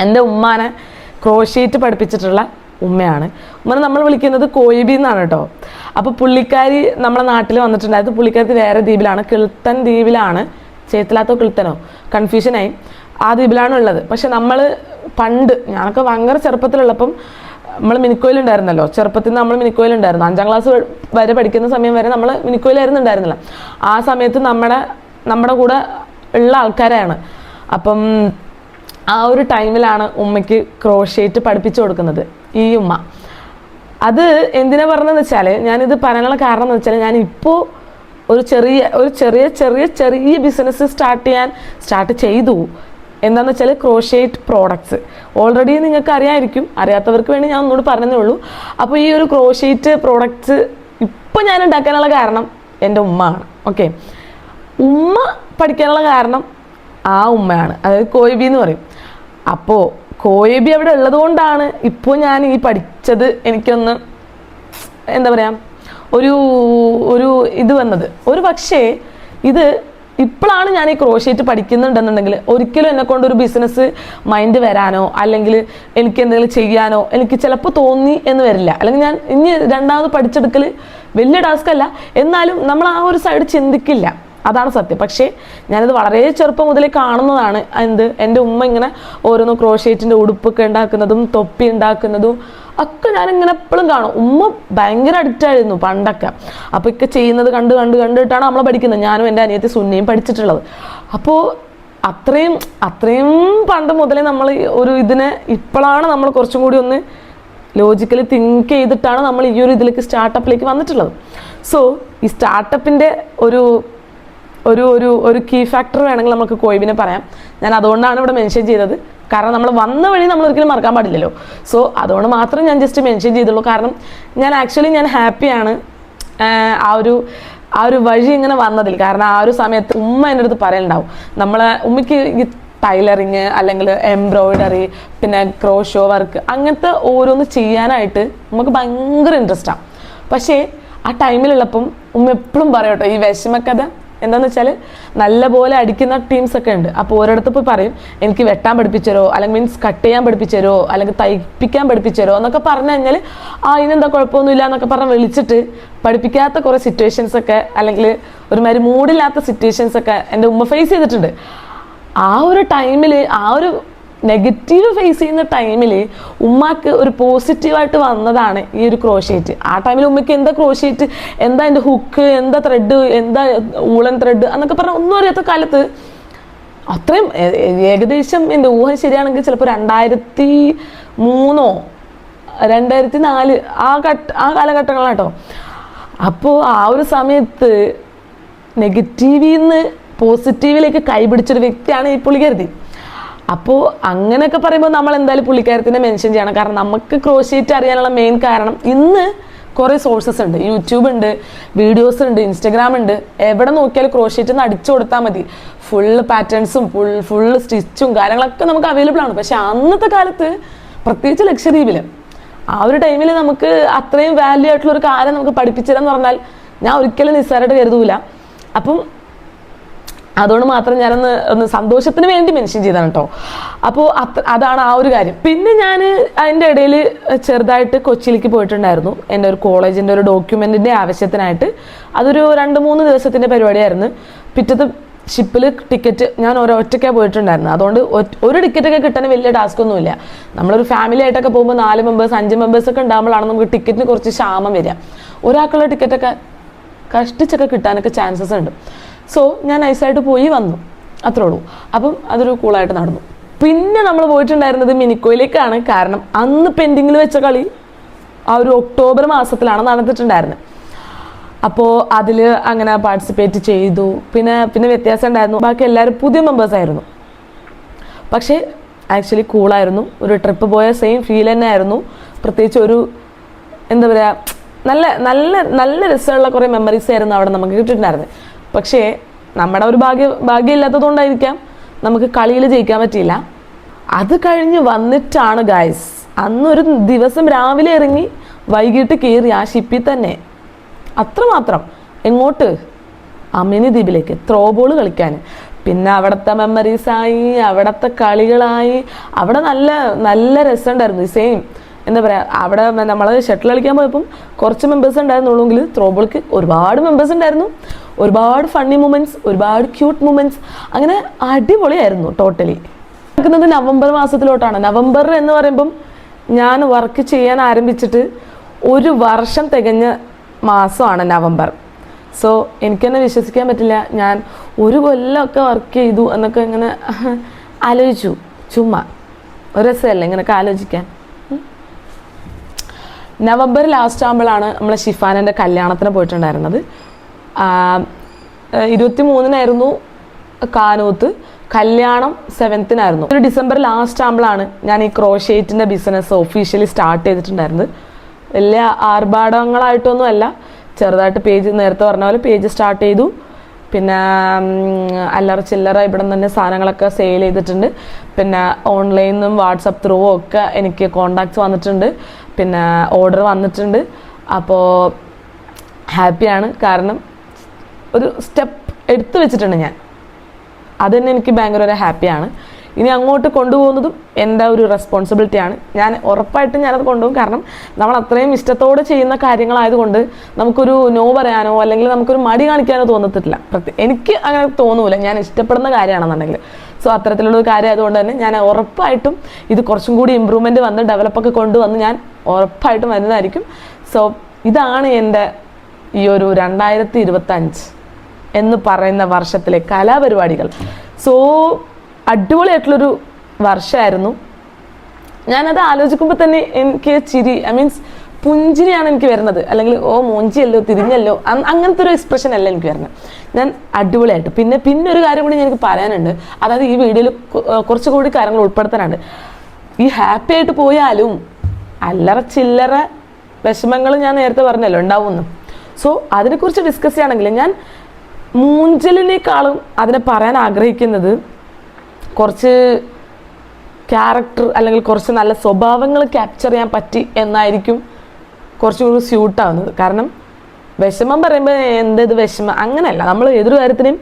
എൻ്റെ ഉമ്മാനെ ക്രോഷ്യേറ്റ് പഠിപ്പിച്ചിട്ടുള്ള ഉമ്മയാണ്. ഉമ്മനെ നമ്മൾ വിളിക്കുന്നത് കോയിബി എന്നാണ് കേട്ടോ. അപ്പോൾ പുള്ളിക്കാരി നമ്മുടെ നാട്ടിൽ വന്നിട്ടുണ്ടായത്. പുള്ളിക്കാരത്തി വേറെ ദ്വീപിലാണ്, കിൾത്തൻ ദ്വീപിലാണ്. ചേത്തിലാത്തോ കിൾത്തനോ കൺഫ്യൂഷനായി. ആ ദ്വീപിലാണ് ഉള്ളത്. പക്ഷെ നമ്മൾ പണ്ട്, ഞാനൊക്കെ ഭയങ്കര ചെറുപ്പത്തിലുള്ളപ്പം നമ്മൾ മിനിക്കോയിലുണ്ടായിരുന്നല്ലോ. ചെറുപ്പത്തിൽ നിന്ന് നമ്മൾ മിനിക്കോയിലുണ്ടായിരുന്നു. 5ാം ക്ലാസ് വരെ പഠിക്കുന്ന സമയം വരെ നമ്മൾ മിനിക്കോയിലായിരുന്നുണ്ടായിരുന്നില്ല. ആ സമയത്ത് നമ്മുടെ കൂടെ ഉള്ള ആൾക്കാരാണ്. അപ്പം ആ ഒരു ടൈമിലാണ് ഉമ്മയ്ക്ക് ക്രോഷ്യേറ്റ് പഠിപ്പിച്ചു കൊടുക്കുന്നത് ഈ ഉമ്മ. അത് എന്തിനാ പറഞ്ഞതെന്ന് വെച്ചാൽ, ഞാനിത് പറയാനുള്ള കാരണം എന്ന് വെച്ചാൽ, ഞാനിപ്പോൾ ഒരു ചെറിയ ബിസിനസ് സ്റ്റാർട്ട് ചെയ്തു. എന്താണെന്ന് വെച്ചാൽ ക്രോഷ്യേറ്റ് പ്രോഡക്ട്സ്. ഓൾറെഡി നിങ്ങൾക്ക് അറിയാമായിരിക്കും, അറിയാത്തവർക്ക് വേണ്ടി ഞാൻ ഒന്നുകൂടി പറഞ്ഞതേ ഉള്ളൂ. അപ്പോൾ ഈ ഒരു ക്രോഷ്യേറ്റ് പ്രോഡക്ട്സ് ഇപ്പോൾ ഞാൻ ഉണ്ടാക്കാനുള്ള കാരണം എൻ്റെ ഉമ്മയാണ്. ഓക്കെ, ഉമ്മ പഠിക്കാനുള്ള കാരണം ആ ഉമ്മയാണ്, അതായത് കോയിബി എന്ന് പറയും. അപ്പോൾ കോയിബി അവിടെ ഉള്ളത് കൊണ്ടാണ് ഇപ്പോൾ ഞാൻ ഈ പഠിച്ചത്. എനിക്കൊന്ന് എന്താ പറയുക, ഒരു ഇത് വന്നത്. ഒരു പക്ഷേ ഇത് ഇപ്പോഴാണ് ഞാൻ ഈ ക്രോഷ്യേറ്റ് പഠിക്കുന്നുണ്ടെന്നുണ്ടെങ്കിൽ ഒരിക്കലും എന്നെക്കൊണ്ട് ഒരു ബിസിനസ് മൈൻഡ് വരാനോ അല്ലെങ്കിൽ എനിക്ക് എന്തെങ്കിലും ചെയ്യാനോ എനിക്ക് ചിലപ്പോൾ തോന്നി എന്ന് വരില്ല. അല്ലെങ്കിൽ ഞാൻ ഇനി രണ്ടാമത് പഠിച്ചെടുക്കൽ വലിയ ടാസ്ക് അല്ല, എന്നാലും നമ്മൾ ആ ഒരു സൈഡ് ചിന്തിക്കില്ല. അതാണ് സത്യം. പക്ഷേ ഞാനത് വളരെ ചെറുപ്പം മുതലേ കാണുന്നതാണ്. എൻ്റെ ഉമ്മ ഇങ്ങനെ ഓരോന്ന് ക്രോഷേറ്റിൻ്റെ ഉടുപ്പൊക്കെ ഉണ്ടാക്കുന്നതും തൊപ്പി ഉണ്ടാക്കുന്നതും ഒക്കെ ഞാനിങ്ങനെ എപ്പോഴും കാണും. ഉമ്മ ഭയങ്കര അഡിക്റ്റ് ആയിരുന്നു പണ്ടൊക്കെ. അപ്പോൾ ഒക്കെ ചെയ്യുന്നത് കണ്ടിട്ടാണ് നമ്മൾ പഠിക്കുന്നത്. ഞാനും എൻ്റെ അനിയത്തി സുന്നയും പഠിച്ചിട്ടുള്ളത്. അപ്പോൾ അത്രയും പണ്ട് മുതലേ നമ്മൾ ഒരു ഇതിനെ ഇപ്പോഴാണ് നമ്മൾ കുറച്ചും കൂടി ഒന്ന് ലോജിക്കലി തിങ്ക് ചെയ്തിട്ടാണ് നമ്മൾ ഈ ഒരു ഇതിലേക്ക് സ്റ്റാർട്ടപ്പിലേക്ക് വന്നിട്ടുള്ളത്. സോ ഈ സ്റ്റാർട്ടപ്പിൻ്റെ ഒരു ഒരു ഒരു ഒരു കീ ഫാക്ടർ വേണമെങ്കിൽ നമുക്ക് കോയിബിനെ പറയാം. ഞാൻ അതുകൊണ്ടാണ് ഇവിടെ മെൻഷൻ ചെയ്തത്. കാരണം നമ്മൾ വന്ന വഴി നമ്മൾ ഒരിക്കലും മറക്കാൻ പാടില്ലല്ലോ. സോ അതുകൊണ്ട് മാത്രം ഞാൻ ജസ്റ്റ് മെൻഷൻ ചെയ്തുള്ളൂ. കാരണം ഞാൻ ഹാപ്പിയാണ് ആ ഒരു വഴി ഇങ്ങനെ വന്നതിൽ. കാരണം ആ ഒരു സമയത്ത് ഉമ്മ എൻ്റെ അടുത്ത് പറയലുണ്ടാവും, ഉമ്മയ്ക്ക് ഈ ടൈലറിങ് അല്ലെങ്കിൽ എംബ്രോയിഡറി പിന്നെ ക്രോഷോ വർക്ക് അങ്ങനത്തെ ഓരോന്ന് ചെയ്യാനായിട്ട് നമുക്ക് ഭയങ്കര ഇൻട്രസ്റ്റാണ്. പക്ഷേ ആ ടൈമിലുള്ളപ്പം ഉമ്മ എപ്പോഴും പറയും കേട്ടോ, ഈ വിഷമക്കഥ എന്താണെന്ന് വെച്ചാൽ നല്ലപോലെ അടിക്കുന്ന ടീംസൊക്കെ ഉണ്ട്. അപ്പോൾ ഓരോടത്ത് പോയി പറയും, എനിക്ക് വെട്ടാൻ പഠിപ്പിച്ചരോ, അല്ലെങ്കിൽ മീൻസ് കട്ട് ചെയ്യാൻ പഠിപ്പിച്ചരോ, അല്ലെങ്കിൽ തയ്പ്പിക്കാൻ പഠിപ്പിച്ചരോ എന്നൊക്കെ പറഞ്ഞു കഴിഞ്ഞാൽ ഇതിനെന്താ കുഴപ്പമൊന്നുമില്ല എന്നൊക്കെ പറഞ്ഞ് വിളിച്ചിട്ട് പഠിപ്പിക്കാത്ത കുറേ സിറ്റുവേഷൻസൊക്കെ അല്ലെങ്കിൽ ഒരുമാതിരി മൂഡില്ലാത്ത സിറ്റുവേഷൻസൊക്കെ എൻ്റെ ഉമ്മ ഫേസ് ചെയ്തിട്ടുണ്ട്. ആ ഒരു ടൈമിൽ ആ ഒരു നെഗറ്റീവ് ഫേസ് ചെയ്യുന്ന ടൈമിൽ ഉമ്മക്ക് ഒരു പോസിറ്റീവായിട്ട് വന്നതാണ് ഈ ഒരു ക്രോഷേറ്റ്. ആ ടൈമിൽ ഉമ്മയ്ക്ക് എന്താ ക്രോഷേറ്റ്, എന്താ എൻ്റെ ഹുക്ക്, എന്താ ത്രെഡ്, എന്താ ഊളൻ ത്രെഡ് എന്നൊക്കെ പറഞ്ഞാൽ ഒന്നും അറിയാത്ത കാലത്ത് അത്രയും ഏകദേശം എൻ്റെ ഊഹം ശരിയാണെങ്കിൽ ചിലപ്പോൾ 2003 2004 ആ കാലഘട്ടങ്ങളാട്ടോ. അപ്പോൾ ആ ഒരു സമയത്ത് നെഗറ്റീവിൽ നിന്ന് പോസിറ്റീവിലേക്ക് കൈപിടിച്ചൊരു വ്യക്തിയാണ് ഈ പുള്ളിക്കാരത്തി. അപ്പോൾ അങ്ങനെയൊക്കെ പറയുമ്പോൾ നമ്മൾ എന്തായാലും പുള്ളിക്കാരത്തിനെ മെൻഷൻ ചെയ്യണം. കാരണം നമുക്ക് ക്രോഷേറ്റ് അറിയാനുള്ള മെയിൻ കാരണം ഇന്ന് കുറേ സോഴ്സസ് ഉണ്ട്. യൂട്യൂബ് ഉണ്ട്, വീഡിയോസ് ഉണ്ട്, ഇൻസ്റ്റഗ്രാം ഉണ്ട്. എവിടെ നോക്കിയാലും ക്രോഷേറ്റ് ഒന്ന് അടിച്ചു കൊടുത്താൽ മതി. ഫുള്ള് പാറ്റേൺസും ഫുള്ള് സ്റ്റിച്ചും കാര്യങ്ങളൊക്കെ നമുക്ക് അവൈലബിൾ ആണ്. പക്ഷെ അന്നത്തെ കാലത്ത് പ്രത്യേകിച്ച് ലക്ഷദ്വീപിൽ ആ ഒരു ടൈമിൽ നമുക്ക് അത്രയും വാല്യൂ ആയിട്ടുള്ള ഒരു കാര്യം നമുക്ക് പഠിപ്പിച്ചില്ലെന്ന് പറഞ്ഞാൽ ഞാൻ ഒരിക്കലും നിസ്സാരമായിട്ട് കരുതൂല. അപ്പം അതുകൊണ്ട് മാത്രം ഞാനൊന്ന് സന്തോഷത്തിന് വേണ്ടി മെൻഷൻ ചെയ്താണ് കേട്ടോ. അപ്പോൾ അതാണ് ആ ഒരു കാര്യം. പിന്നെ ഞാൻ അതിൻ്റെ ഇടയിൽ ചെറുതായിട്ട് കൊച്ചിയിലേക്ക് പോയിട്ടുണ്ടായിരുന്നു. എൻ്റെ ഒരു കോളേജിൻ്റെ ഒരു ഡോക്യുമെൻറ്റിൻ്റെ ആവശ്യത്തിനായിട്ട്. അതൊരു 2-3 ദിവസത്തിൻ്റെ പരിപാടിയായിരുന്നു. പിറ്റത്തെ ഷിപ്പിൽ ടിക്കറ്റ് ഞാൻ ഒറ്റയ്ക്കാണ് പോയിട്ടുണ്ടായിരുന്നു. അതുകൊണ്ട് ഒരു ടിക്കറ്റൊക്കെ കിട്ടാൻ വലിയ ടാസ്ക് ഒന്നുമില്ല. നമ്മളൊരു ഫാമിലി ആയിട്ടൊക്കെ പോകുമ്പോൾ 4 മെമ്പേഴ്സ് 5 മെമ്പേഴ്സൊക്കെ ഉണ്ടാകുമ്പോഴാണ് നമുക്ക് ടിക്കറ്റിന് കുറച്ച് ക്ഷാമം വരിക. ഒരാൾക്കുള്ള ടിക്കറ്റൊക്കെ കഷ്ടിച്ചൊക്കെ കിട്ടാനൊക്കെ ചാൻസസ് ഉണ്ട്. സോ ഞാൻ നൈസായിട്ട് പോയി വന്നു, അത്രേ ഉള്ളൂ. അപ്പം അതൊരു കൂളായിട്ട് നടന്നു. പിന്നെ നമ്മൾ പോയിട്ടുണ്ടായിരുന്നത് മിനിക്കോയിലേക്കാണ്. കാരണം അന്ന് പെൻഡിങ്ങിൽ വെച്ച കളി ആ ഒരു ഒക്ടോബർ മാസത്തിലാണ് നടന്നിട്ടുണ്ടായിരുന്നത്. അപ്പോൾ അതിൽ അങ്ങനെ പാർട്ടിസിപ്പേറ്റ് ചെയ്തു. പിന്നെ വ്യത്യാസം ഉണ്ടായിരുന്നു, ബാക്കി എല്ലാവരും പുതിയ മെമ്പേഴ്സായിരുന്നു. പക്ഷേ ആക്ച്വലി കൂളായിരുന്നു. ഒരു ട്രിപ്പ് പോയ സെയിം ഫീൽ തന്നെ ആയിരുന്നു. പ്രത്യേകിച്ച് ഒരു എന്താ പറയുക, നല്ല നല്ല നല്ല രസമുള്ള കുറേ മെമ്മറീസ് ആയിരുന്നു അവിടെ നമുക്ക് കിട്ടിയിട്ടുണ്ടായിരുന്നത്. പക്ഷേ നമ്മുടെ ഒരു ഭാഗ്യമില്ലാത്തതുകൊണ്ടായിരിക്കാം നമുക്ക് കളിയിൽ ജയിക്കാൻ പറ്റിയില്ല. അത് കഴിഞ്ഞ് വന്നിട്ടാണ് ഗായ്സ്, അന്നൊരു ദിവസം രാവിലെ ഇറങ്ങി വൈകിട്ട് കയറി ആ ഷിപ്പിൽ തന്നെ അത്രമാത്രം എങ്ങോട്ട് അമിനി ദ്വീപിലേക്ക് ത്രോ ബോൾ കളിക്കാൻ. പിന്നെ അവിടുത്തെ മെമ്മറീസായി, അവിടുത്തെ കളികളായി. അവിടെ നല്ല നല്ല രസമുണ്ടായിരുന്നു. സെയിം എന്താ പറയുക, അവിടെ നമ്മൾ ഷട്ടിൽ കളിക്കാൻ പോയപ്പം കുറച്ച് മെമ്പേഴ്സ് ഉണ്ടായിരുന്നുള്ളൂങ്കിൽ ത്രോ ബോൾക്ക് ഒരുപാട് മെമ്പേഴ്സ് ഉണ്ടായിരുന്നു. ഒരുപാട് ഫണ്ണി മൊമെൻറ്റ്സ്, ഒരുപാട് ക്യൂട്ട് മൊമെൻറ്റ്സ്, അങ്ങനെ അടിപൊളിയായിരുന്നു ടോട്ടലി. നടക്കുന്നത് നവംബർ മാസത്തിലോട്ടാണ്. നവംബർ എന്ന് പറയുമ്പം ഞാൻ വർക്ക് ചെയ്യാൻ ആരംഭിച്ചിട്ട് 1 വർഷം തികഞ്ഞ മാസമാണ് നവംബർ. സോ എനിക്ക് തന്നെ വിശ്വസിക്കാൻ പറ്റില്ല, ഞാൻ 1 കൊല്ലമൊക്കെ വർക്ക് ചെയ്തു എന്നൊക്കെ ഇങ്ങനെ ആലോചിച്ചു. ചുമ്മാ ഒരു രസമല്ലേ ഇങ്ങനെയൊക്കെ ആലോചിക്കാൻ. നവംബർ ലാസ്റ്റ് ആകുമ്പോഴാണ് നമ്മൾ ഷിഫാനൻ്റെ കല്യാണത്തിന് പോയിട്ടുണ്ടായിരുന്നത്. 23-നായിരുന്നു കാനൂത്ത്, കല്യാണം 7-നായിരുന്നു. ഒരു ഡിസംബർ ലാസ്റ്റ് ആകുമ്പോഴാണ് ഞാൻ ഈ ക്രോഷേറ്റിൻ്റെ ബിസിനസ് ഒഫീഷ്യലി സ്റ്റാർട്ട് ചെയ്തിട്ടുണ്ടായിരുന്നത്. വലിയ ആർഭാടങ്ങളായിട്ടൊന്നും അല്ല, ചെറുതായിട്ട് പേജ് നേരത്തെ പറഞ്ഞ പോലെ പേജ് സ്റ്റാർട്ട് ചെയ്തു. പിന്നെ അല്ലറ ചില്ലറ ഇവിടെ തന്നെ സാധനങ്ങളൊക്കെ സെയിൽ ചെയ്തിട്ടുണ്ട്. പിന്നെ ഓൺലൈനിൽ നിന്നും വാട്സപ്പ് ത്രൂ ഒക്കെ എനിക്ക് കോണ്ടാക്ട്സ് വന്നിട്ടുണ്ട്, പിന്നെ ഓർഡർ വന്നിട്ടുണ്ട്. അപ്പോൾ ഹാപ്പിയാണ്. കാരണം ഒരു സ്റ്റെപ്പ് എടുത്തു വെച്ചിട്ടുണ്ട് ഞാൻ, അത് തന്നെ എനിക്ക് ഭയങ്കര ഒരു ഹാപ്പിയാണ്. ഇനി അങ്ങോട്ട് കൊണ്ടുപോകുന്നതും എൻ്റെ ഒരു റെസ്പോൺസിബിലിറ്റിയാണ്. ഞാൻ ഉറപ്പായിട്ടും ഞാനത് കൊണ്ടുപോകും. കാരണം നമ്മൾ അത്രയും ഇഷ്ടത്തോടെ ചെയ്യുന്ന കാര്യങ്ങളായതുകൊണ്ട് നമുക്കൊരു നോ പറയാനോ അല്ലെങ്കിൽ നമുക്കൊരു മടി കാണിക്കാനോ തോന്നത്തില്ല. എനിക്ക് അങ്ങനെ തോന്നൂല, ഞാൻ ഇഷ്ടപ്പെടുന്ന കാര്യമാണെന്നുണ്ടെങ്കിൽ. സോ അത്തരത്തിലുള്ളൊരു കാര്യം ആയതുകൊണ്ട് തന്നെ ഞാൻ ഉറപ്പായിട്ടും ഇത് കുറച്ചും കൂടി ഇമ്പ്രൂവ്മെൻറ്റ് വന്ന് ഡെവലപ്പൊക്കെ കൊണ്ടുവന്ന് ഞാൻ ഉറപ്പായിട്ടും വരുന്നതായിരിക്കും. സോ ഇതാണ് എൻ്റെ ഈ ഒരു 2025 എന്ന് പറയുന്ന വർഷത്തിലെ കലാപരിപാടികൾ. സോ അടിപൊളിയായിട്ടുള്ളൊരു വർഷമായിരുന്നു. ഞാനത് ആലോചിക്കുമ്പോൾ തന്നെ എനിക്ക് ചിരി, മീൻസ് പുഞ്ചിരിയാണ് എനിക്ക് വരുന്നത്. അല്ലെങ്കിൽ മോഞ്ചിയല്ലോ തിരിഞ്ഞല്ലോ അങ്ങനത്തെ ഒരു എക്സ്പ്രഷൻ അല്ല എനിക്ക് വരുന്നത്. ഞാൻ അടിപൊളിയായിട്ട് പിന്നെ ഒരു കാര്യം കൂടി എനിക്ക് പറയാനുണ്ട്. അതായത് ഈ വീഡിയോയിൽ കുറച്ചുകൂടി കാര്യങ്ങൾ ഉൾപ്പെടുത്താനുണ്ട്. ഈ ഹാപ്പി ആയിട്ട് പോയാലും അല്ലറ ചില്ലറ വിഷമങ്ങൾ ഞാൻ നേരത്തെ പറഞ്ഞല്ലോ ഉണ്ടാവുമെന്ന്. സോ അതിനെക്കുറിച്ച് ഡിസ്കസ് ചെയ്യുകയാണെങ്കിൽ ഞാൻ മൂഞ്ചലിനേക്കാളും അതിനെ പറയാൻ ആഗ്രഹിക്കുന്നത് കുറച്ച് ക്യാരക്ടർ അല്ലെങ്കിൽ കുറച്ച് നല്ല സ്വഭാവങ്ങൾ ക്യാപ്ചർ ചെയ്യാൻ പറ്റി എന്നായിരിക്കും കുറച്ചുകൂടി സ്യൂട്ടാവുന്നത്. കാരണം വിഷമം പറയുമ്പോൾ എന്തത് വിഷമം അങ്ങനെയല്ല, നമ്മൾ ഏതൊരു കാര്യത്തിനെയും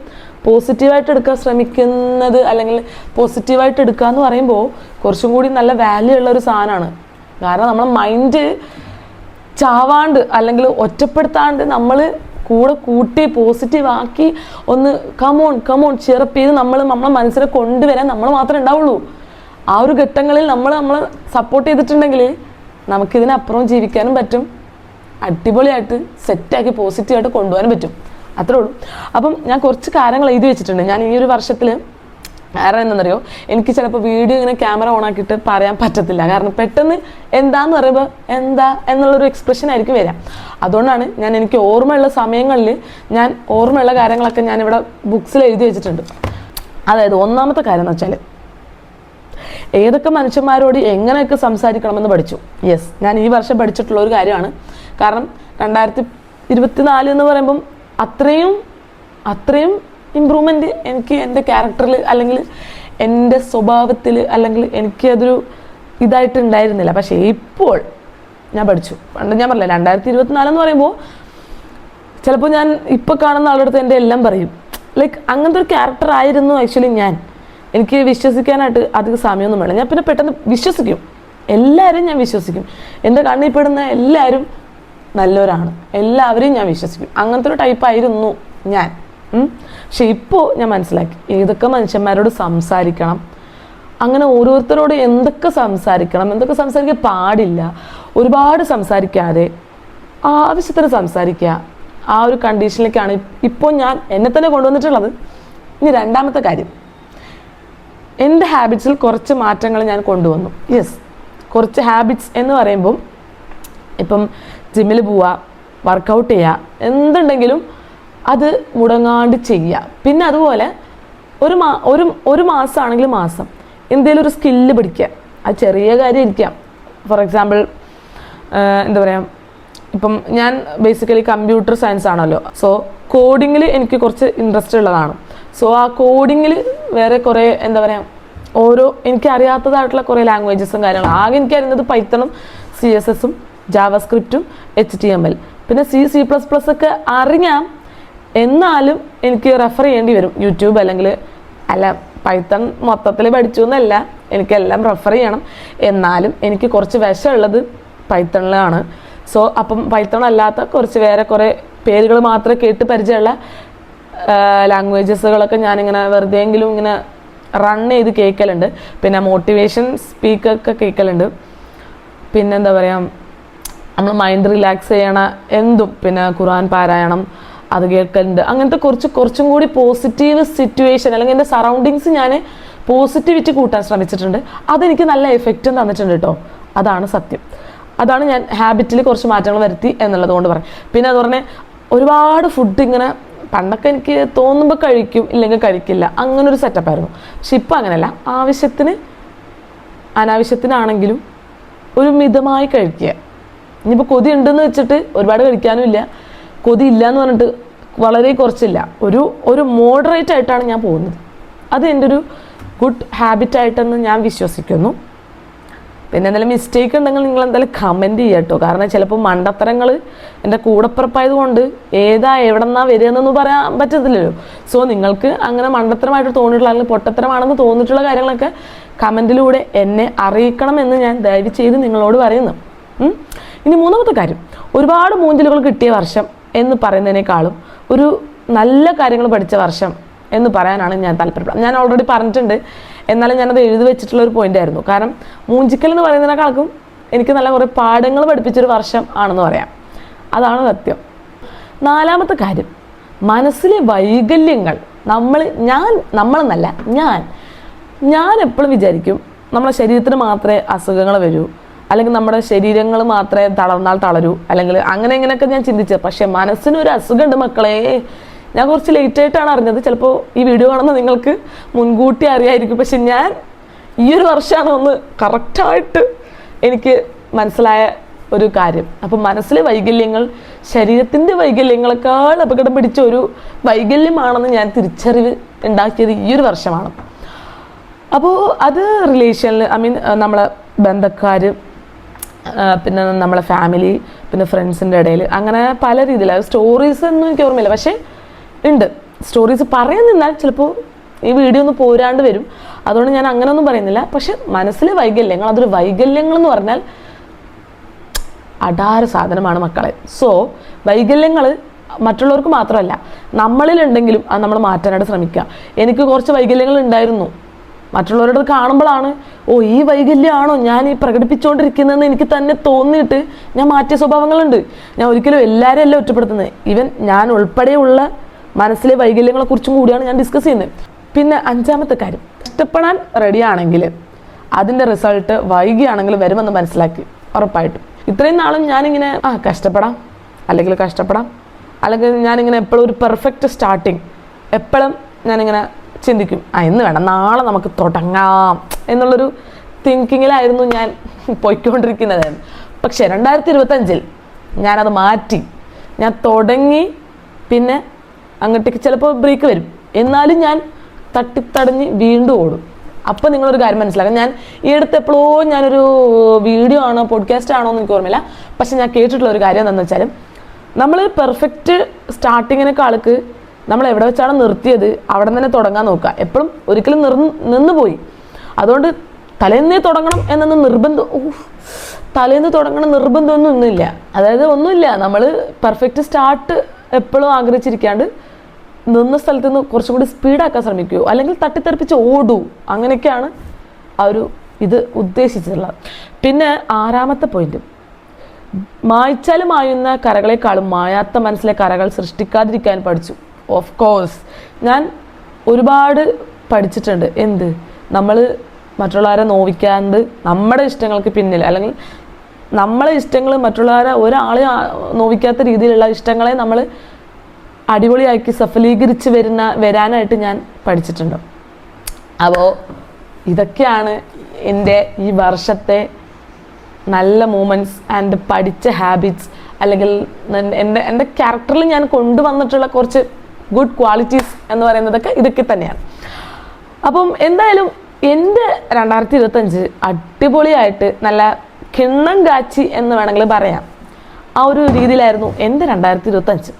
പോസിറ്റീവായിട്ട് എടുക്കാൻ ശ്രമിക്കുന്നത് അല്ലെങ്കിൽ പോസിറ്റീവായിട്ട് എടുക്കുക എന്ന് പറയുമ്പോൾ കുറച്ചും കൂടി നല്ല വാല്യൂ ഉള്ള ഒരു സാധനമാണ്. കാരണം നമ്മളെ മൈൻഡ് ചാവാണ്ട് അല്ലെങ്കിൽ ഒറ്റപ്പെടുത്താണ്ട് നമ്മൾ കൂടെ കൂട്ടി പോസിറ്റീവ് ആക്കി ഒന്ന് കമോൺ ചെറുപ്പ് ചെയ്ത് നമ്മളെ മനസ്സിനെ കൊണ്ടുവരാൻ നമ്മൾ മാത്രമേ ഉണ്ടാവുള്ളൂ. ആ ഒരു ഘട്ടങ്ങളിൽ നമ്മളെ സപ്പോർട്ട് ചെയ്തിട്ടുണ്ടെങ്കിൽ നമുക്കിതിനപ്പുറം ജീവിക്കാനും പറ്റും, അടിപൊളിയായിട്ട് സെറ്റാക്കി പോസിറ്റീവായിട്ട് കൊണ്ടുപോകാനും പറ്റും. അത്രേ ഉള്ളൂ. അപ്പം ഞാൻ കുറച്ച് കാര്യങ്ങൾ എഴുതി വെച്ചിട്ടുണ്ട്. ഞാൻ ഈ ഒരു വർഷത്തിൽ വേറെ എന്താണെന്നറിയോ, എനിക്ക് ചിലപ്പോൾ വീഡിയോ ഇങ്ങനെ ക്യാമറ ഓൺ ആക്കിയിട്ട് പറയാൻ പറ്റത്തില്ല. കാരണം പെട്ടെന്ന് എന്താന്ന് പറയുമ്പോൾ എന്താ എന്നുള്ളൊരു എക്സ്പ്രഷൻ ആയിരിക്കും വരാം. അതുകൊണ്ടാണ് എനിക്ക് ഓർമ്മയുള്ള സമയങ്ങളിൽ ഞാൻ ഓർമ്മയുള്ള കാര്യങ്ങളൊക്കെ ഞാനിവിടെ ബുക്സിൽ എഴുതി വെച്ചിട്ടുണ്ട്. അതായത് ഒന്നാമത്തെ കാര്യം എന്ന് വെച്ചാൽ ഏതൊക്കെ മനുഷ്യന്മാരോട് എങ്ങനെയൊക്കെ സംസാരിക്കണമെന്ന് പഠിച്ചു. യെസ്, ഞാൻ ഈ വർഷം പഠിച്ചിട്ടുള്ള ഒരു കാര്യമാണ്. കാരണം 2024 എന്ന് പറയുമ്പം അത്രയും ഇമ്പ്രൂവ്മെൻറ്റ് എനിക്ക് എൻ്റെ ക്യാരക്ടറിൽ അല്ലെങ്കിൽ എൻ്റെ സ്വഭാവത്തിൽ അല്ലെങ്കിൽ എനിക്കതൊരു ഇതായിട്ടുണ്ടായിരുന്നില്ല. പക്ഷേ ഇപ്പോൾ ഞാൻ പഠിച്ചു. പണ്ട് ഞാൻ പറഞ്ഞില്ല 2024 എന്ന് പറയുമ്പോൾ ചിലപ്പോൾ ഞാൻ ഇപ്പോൾ കാണുന്ന ആളുടെ അടുത്ത് എൻ്റെ എല്ലാം പറയും. ലൈക്ക് അങ്ങനത്തെ ഒരു ക്യാരക്ടർ ആയിരുന്നു ആക്ച്വലി ഞാൻ. എനിക്ക് വിശ്വസിക്കാനായിട്ട് അധികം സമയമൊന്നും വേണം. ഞാൻ പിന്നെ പെട്ടെന്ന് വിശ്വസിക്കും, എല്ലാവരും ഞാൻ വിശ്വസിക്കും. എൻ്റെ കണ്ണിൽ പെടുന്ന എല്ലാവരും നല്ലവരാണ്, എല്ലാവരെയും ഞാൻ വിശ്വസിക്കും. അങ്ങനത്തെ ഒരു ടൈപ്പായിരുന്നു ഞാൻ. പക്ഷെ ഇപ്പോൾ ഞാൻ മനസ്സിലാക്കി ഏതൊക്കെ മനുഷ്യന്മാരോട് സംസാരിക്കണം, അങ്ങനെ ഓരോരുത്തരോട് എന്തൊക്കെ സംസാരിക്കണം, എന്തൊക്കെ സംസാരിക്കാൻ പാടില്ല, ഒരുപാട് സംസാരിക്കാതെ ആവശ്യത്തിന് സംസാരിക്കുക. ആ ഒരു കണ്ടീഷനിലേക്കാണ് ഇപ്പോൾ ഞാൻ എന്നെ തന്നെ കൊണ്ടുവന്നിട്ടുള്ളത്. ഇനി രണ്ടാമത്തെ കാര്യം, എൻ്റെ ഹാബിറ്റ്സിൽ കുറച്ച് മാറ്റങ്ങൾ ഞാൻ കൊണ്ടുവന്നു. യെസ്, കുറച്ച് ഹാബിറ്റ്സ് എന്ന് പറയുമ്പം ഇപ്പം ജിമ്മിൽ പോവുക, വർക്കൗട്ട് ചെയ്യുക, എന്തുണ്ടെങ്കിലും അത് മുടങ്ങാണ്ട് ചെയ്യുക. പിന്നെ അതുപോലെ ഒരു മാസമാണെങ്കിൽ മാസം എന്തെങ്കിലും ഒരു സ്കില്ല് പഠിക്കുക. അത് ചെറിയ കാര്യം ഇരിക്കാം. ഫോർ എക്സാമ്പിൾ എന്താ പറയുക, ഇപ്പം ഞാൻ ബേസിക്കലി കമ്പ്യൂട്ടർ സയൻസ് ആണല്ലോ. സോ കോഡിങ്ങിൽ എനിക്ക് കുറച്ച് ഇൻട്രസ്റ്റ് ഉള്ളതാണ്. സോ ആ കോഡിങ്ങിൽ വേറെ കുറേ എന്താ പറയുക എനിക്ക് അറിയാത്തതായിട്ടുള്ള കുറേ ലാംഗ്വേജസും കാര്യങ്ങളും. ആകെ എനിക്കറിയുന്നത് പൈത്തണും CSS ജാവാസ്ക്രിപ്റ്റും HTML പിന്നെ C++ ഒക്കെ അറിയാം. എന്നാലും എനിക്ക് റെഫർ ചെയ്യേണ്ടി വരും യൂട്യൂബ് അല്ല പൈത്തൺ മൊത്തത്തിൽ പഠിച്ചു എന്നല്ല, എനിക്കെല്ലാം റെഫർ ചെയ്യണം. എന്നാലും എനിക്ക് കുറച്ച് വശമുള്ളത് പൈത്തണിലാണ്. സോ അപ്പം പൈത്തൺ അല്ലാത്ത കുറച്ച് വേറെ കുറേ പേരുകൾ മാത്രമേ കേട്ട് പരിചയമുള്ള ലാംഗ്വേജസുകളൊക്കെ ഞാനിങ്ങനെ വെറുതെയെങ്കിലും ഇങ്ങനെ റൺ ചെയ്ത് കേൾക്കലുണ്ട്. പിന്നെ മോട്ടിവേഷൻ സ്പീക്കൊക്കെ കേൾക്കലുണ്ട്. പിന്നെന്താ പറയുക, നമ്മൾ മൈൻഡ് റിലാക്സ് ചെയ്യണ എന്തും, പിന്നെ ഖുർആൻ പാരായണം അത് കേൾക്കലുണ്ട്. അങ്ങനത്തെ കുറച്ചും കൂടി പോസിറ്റീവ് സിറ്റുവേഷൻ അല്ലെങ്കിൽ എൻ്റെ സറൗണ്ടിങ്സ് ഞാൻ പോസിറ്റിവിറ്റി കൂട്ടാൻ ശ്രമിച്ചിട്ടുണ്ട്. അതെനിക്ക് നല്ല എഫക്റ്റും തന്നിട്ടുണ്ട് കേട്ടോ. അതാണ് സത്യം. അതാണ് ഞാൻ ഹാബിറ്റിൽ കുറച്ച് മാറ്റങ്ങൾ വരുത്തി എന്നുള്ളത് കൊണ്ട് പറയും. പിന്നെ അത് പറഞ്ഞാൽ ഒരുപാട് ഫുഡ് ഇങ്ങനെ പണ്ടൊക്കെ എനിക്ക് തോന്നുമ്പോൾ കഴിക്കും, ഇല്ലെങ്കിൽ കഴിക്കില്ല, അങ്ങനൊരു സെറ്റപ്പായിരുന്നു. പക്ഷെ ഇപ്പം അങ്ങനെയല്ല. ആവശ്യത്തിന് അനാവശ്യത്തിനാണെങ്കിലും ഒരു മിതമായി കഴിക്കുക. ഇനിയിപ്പോൾ കൊതി ഉണ്ടെന്ന് വെച്ചിട്ട് ഒരുപാട് കഴിക്കാനും ഇല്ല, കൊതി ഇല്ല എന്ന് പറഞ്ഞിട്ട് വളരെ കുറച്ചില്ല, ഒരു മോഡറേറ്റ് ആയിട്ടാണ് ഞാൻ പോകുന്നത്. അത് എൻ്റെ ഒരു ഗുഡ് ഹാബിറ്റായിട്ടെന്ന് ഞാൻ വിശ്വസിക്കുന്നു. പിന്നെ എന്തെങ്കിലും മിസ്റ്റേക്ക് ഉണ്ടെങ്കിൽ നിങ്ങൾ എന്തായാലും കമൻറ്റ് ചെയ്യുക കേട്ടോ. കാരണം ചിലപ്പോൾ മണ്ടത്തരങ്ങൾ എൻ്റെ കൂടപ്പിറപ്പായത് കൊണ്ട് എവിടെ നിന്നാണ് വരികയെന്നൊന്നും പറയാൻ പറ്റത്തില്ലല്ലോ. സോ നിങ്ങൾക്ക് അങ്ങനെ മണ്ടത്തരമായിട്ട് തോന്നിയിട്ടുള്ള അല്ലെങ്കിൽ പൊട്ടത്തരമാണെന്ന് തോന്നിയിട്ടുള്ള കാര്യങ്ങളൊക്കെ കമൻറ്റിലൂടെ എന്നെ അറിയിക്കണമെന്ന് ഞാൻ ദയവ് ചെയ്ത് നിങ്ങളോട് പറയുന്നു. ഇനി മൂന്നാമത്തെ കാര്യം, ഒരുപാട് മൂഞ്ചലുകൾ കിട്ടിയ വർഷം എന്ന് പറയുന്നതിനേക്കാളും ഒരു നല്ല കാര്യങ്ങൾ പഠിച്ച വർഷം എന്ന് പറയാനാണ് ഞാൻ താല്പര്യപ്പെടുന്നത്. ഞാൻ ഓൾറെഡി പറഞ്ഞിട്ടുണ്ട്, എന്നാലും ഞാനത് എഴുതി വെച്ചിട്ടുള്ള ഒരു പോയിന്റ് ആയിരുന്നു. കാരണം മൂഞ്ചിക്കൽ എന്ന് പറയുന്നതിനേക്കാൾക്കും എനിക്ക് നല്ല കുറേ പാഠങ്ങൾ പഠിപ്പിച്ചൊരു വർഷം ആണെന്ന് പറയാം. അതാണ് സത്യം. നാലാമത്തെ കാര്യം, മനസ്സിലെ വൈകല്യങ്ങൾ നമ്മളെന്നല്ല ഞാൻ എപ്പോഴും വിചാരിക്കും നമ്മളെ ശരീരത്തിന് മാത്രമേ അസുഖങ്ങൾ വരൂ, അല്ലെങ്കിൽ നമ്മുടെ ശരീരങ്ങൾ മാത്രമേ തളർന്നാൽ തളരൂ, അല്ലെങ്കിൽ അങ്ങനെ ഇങ്ങനെയൊക്കെ ഞാൻ ചിന്തിച്ചത്. പക്ഷെ മനസ്സിനൊരു അസുഖമുണ്ട് മക്കളെ. ഞാൻ കുറച്ച് ലേറ്റായിട്ടാണ് അറിഞ്ഞത്. ചിലപ്പോൾ ഈ വീഡിയോ കാണുന്ന നിങ്ങൾക്ക് മുൻകൂട്ടി അറിയായിരിക്കും. പക്ഷെ ഞാൻ ഈ ഒരു വർഷമാണ് ഒന്ന് കറക്റ്റായിട്ട് എനിക്ക് മനസ്സിലായ ഒരു കാര്യം. അപ്പം മനസ്സിലെ വൈകല്യങ്ങൾ ശരീരത്തിൻ്റെ വൈകല്യങ്ങളെക്കാൾ അപകടം പിടിച്ച ഒരു വൈകല്യമാണെന്ന് ഞാൻ തിരിച്ചറിവ് ഉണ്ടാക്കിയത് ഈ ഒരു വർഷമാണ്. അപ്പോൾ അത് റിലേഷനിൽ നമ്മളെ ബന്ധക്കാർ, പിന്നെ നമ്മളെ ഫാമിലി, പിന്നെ ഫ്രണ്ട്സിൻ്റെ ഇടയിൽ, അങ്ങനെ പല രീതിയിൽ സ്റ്റോറീസ് ഒന്നും എനിക്ക് ഓർമ്മയില്ല. പക്ഷേ ഉണ്ട് സ്റ്റോറീസ് പറയാൻ നിന്നാൽ ചിലപ്പോൾ ഈ വീഡിയോ ഒന്ന് പോരാണ്ട് വരും. അതുകൊണ്ട് ഞാൻ അങ്ങനെയൊന്നും പറയുന്നില്ല. പക്ഷെ മനസ്സിലെ വൈകല്യങ്ങൾ, അതൊരു വൈകല്യങ്ങൾ എന്ന് പറഞ്ഞാൽ അടാര സാധനമാണ് മക്കളെ. സോ വൈകല്യങ്ങൾ മറ്റുള്ളവർക്ക് മാത്രമല്ല നമ്മളിലുണ്ടെങ്കിലും അത് നമ്മൾ മാറ്റാനായിട്ട് ശ്രമിക്കുക. എനിക്ക് കുറച്ച് വൈകല്യങ്ങൾ ഉണ്ടായിരുന്നു. മറ്റുള്ളവരുടെ കാണുമ്പോഴാണ് ഈ വൈകല്യമാണോ ഞാൻ ഈ പ്രകടിപ്പിച്ചുകൊണ്ടിരിക്കുന്നതെന്ന് എനിക്ക് തന്നെ തോന്നിയിട്ട് ഞാൻ മാറ്റിയ സ്വഭാവങ്ങളുണ്ട്. ഞാൻ ഒരിക്കലും എല്ലാവരും അല്ല ഒറ്റപ്പെടുത്തുന്നത്. ഈവൻ ഞാൻ ഉൾപ്പെടെയുള്ള മനസ്സിലെ വൈകല്യങ്ങളെക്കുറിച്ചും കൂടിയാണ് ഞാൻ ഡിസ്കസ് ചെയ്യുന്നത്. പിന്നെ അഞ്ചാമത്തെ കാര്യം, കഷ്ടപ്പെടാൻ റെഡിയാണെങ്കിൽ അതിൻ്റെ റിസൾട്ട് വൈകിയാണെങ്കിലും വരുമെന്ന് മനസ്സിലാക്കി ഉറപ്പായിട്ടും. ഇത്രയും നാളും ഞാനിങ്ങനെ കഷ്ടപ്പെടാം അല്ലെങ്കിൽ ഞാനിങ്ങനെ എപ്പോഴും ഒരു പെർഫെക്റ്റ് സ്റ്റാർട്ടിങ് എപ്പോഴും ഞാനിങ്ങനെ ചിന്തിക്കും, ഇന്ന് വേണം, നാളെ നമുക്ക് തുടങ്ങാം എന്നുള്ളൊരു തിങ്കിങ്ങിലായിരുന്നു ഞാൻ പോയിക്കൊണ്ടിരിക്കുന്നതായിരുന്നു. പക്ഷേ 2025 ഞാനത് മാറ്റി. ഞാൻ തുടങ്ങി, പിന്നെ അങ്ങോട്ടേക്ക് ചിലപ്പോൾ ബ്രേക്ക് വരും, എന്നാലും ഞാൻ തട്ടിത്തടഞ്ഞ് വീണ്ടും ഓടും. അപ്പോൾ നിങ്ങളൊരു കാര്യം മനസ്സിലാക്കാം. ഞാൻ ഈ അടുത്ത് എപ്പോഴോ ഞാനൊരു വീഡിയോ ആണോ പോഡ്കാസ്റ്റ് ആണോ എന്ന് എനിക്ക് ഓർമ്മയില്ല. പക്ഷെ ഞാൻ കേട്ടിട്ടുള്ള ഒരു കാര്യം എന്താണെന്ന് വെച്ചാൽ, നമ്മൾ പെർഫെക്റ്റ് സ്റ്റാർട്ടിങ്ങിനേക്കാൾക്ക് നമ്മൾ എവിടെ വെച്ചാണ് നിർത്തിയത് അവിടെ തന്നെ തുടങ്ങാൻ നോക്കുക. എപ്പോഴും ഒരിക്കലും നിന്ന് പോയി. അതുകൊണ്ട് തലേന്നേ തുടങ്ങണം എന്നൊന്നും തലേന്ന് തുടങ്ങണം നിർബന്ധമൊന്നുമില്ല. അതായത് ഒന്നുമില്ല, നമ്മൾ പെർഫെക്റ്റ് സ്റ്റാർട്ട് എപ്പോഴും ആഗ്രഹിച്ചിരിക്കാണ്ട് നിന്ന സ്ഥലത്ത് നിന്ന് കുറച്ചും കൂടി സ്പീഡാക്കാൻ ശ്രമിക്കുമോ, അല്ലെങ്കിൽ തട്ടിത്തെറിപ്പിച്ച് ഓടൂ. അങ്ങനെയൊക്കെയാണ് ഇത് ഉദ്ദേശിച്ചിട്ടുള്ളത്. പിന്നെ ആറാമത്തെ പോയിന്റ്, മായ്ച്ചാലും മായുന്ന കരകളെക്കാളും മായാത്ത മനസ്സിലെ കരകൾ സൃഷ്ടിക്കാതിരിക്കാൻ പഠിച്ചു. ഓഫ് കോഴ്സ് ഞാൻ ഒരുപാട് പഠിച്ചിട്ടുണ്ട്. നമ്മൾ മറ്റുള്ളവരെ നോവിക്കാണ്ട് നമ്മുടെ ഇഷ്ടങ്ങൾക്ക് പിന്നിൽ, അല്ലെങ്കിൽ നമ്മളെ ഇഷ്ടങ്ങൾ ഒരാളെ നോവിക്കാത്ത രീതിയിലുള്ള ഇഷ്ടങ്ങളെ നമ്മൾ അടിപൊളിയാക്കി സഫലീകരിച്ച് വരാനായിട്ട് ഞാൻ പഠിച്ചിട്ടുണ്ട്. അപ്പോൾ ഇതൊക്കെയാണ് എൻ്റെ ഈ വർഷത്തെ നല്ല മൂമെൻറ്റ്സ് ആൻഡ് പഠിച്ച ഹാബിറ്റ്സ്, അല്ലെങ്കിൽ എൻ്റെ ക്യാരക്ടറിൽ ഞാൻ കൊണ്ടുവന്നിട്ടുള്ള കുറച്ച് ഗുഡ് ക്വാളിറ്റീസ് എന്ന് പറയുന്നതൊക്കെ ഇതൊക്കെ തന്നെയാണ്. അപ്പം എന്തായാലും എൻ്റെ 2025 അടിപൊളിയായിട്ട് നല്ല കിണ്ണം കാച്ചി എന്ന് വേണമെങ്കിൽ പറയാം. ആ ഒരു രീതിയിലായിരുന്നു എൻ്റെ 2025.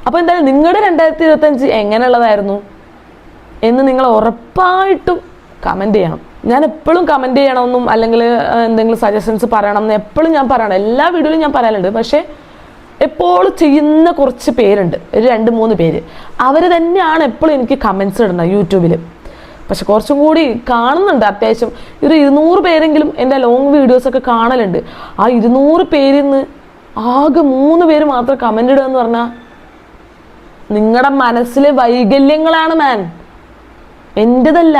അപ്പോൾ എന്തായാലും നിങ്ങളുടെ 2025 എങ്ങനെയുള്ളതായിരുന്നു എന്ന് നിങ്ങൾ ഉറപ്പായിട്ടും കമൻറ്റ് ചെയ്യണം. ഞാൻ എപ്പോഴും കമൻറ്റ് ചെയ്യണമെന്നും അല്ലെങ്കിൽ എന്തെങ്കിലും സജഷൻസ് പറയണം എന്ന് എപ്പോഴും ഞാൻ പറയണം. എല്ലാ വീഡിയോയിലും ഞാൻ പറയാനുണ്ട്. പക്ഷേ എപ്പോഴും ചെയ്യുന്ന കുറച്ച് പേരുണ്ട്, ഒരു 2-3 പേര്. അവർ തന്നെയാണ് എപ്പോഴും എനിക്ക് കമൻസ് ഇടുന്നത് യൂട്യൂബിൽ. പക്ഷെ കുറച്ചും കൂടി കാണുന്നുണ്ട്. അത്യാവശ്യം ഒരു 200 പേരെങ്കിലും എൻ്റെ ലോങ് വീഡിയോസൊക്കെ കാണലുണ്ട്. ആ 200 പേരിൽ നിന്ന് ആകെ 3 പേര് മാത്രം കമൻ്റ് ഇടുക എന്ന് പറഞ്ഞാൽ നിങ്ങളുടെ മനസ്സിലെ വൈകല്യങ്ങളാണ് മാൻ, എൻ്റെതല്ല.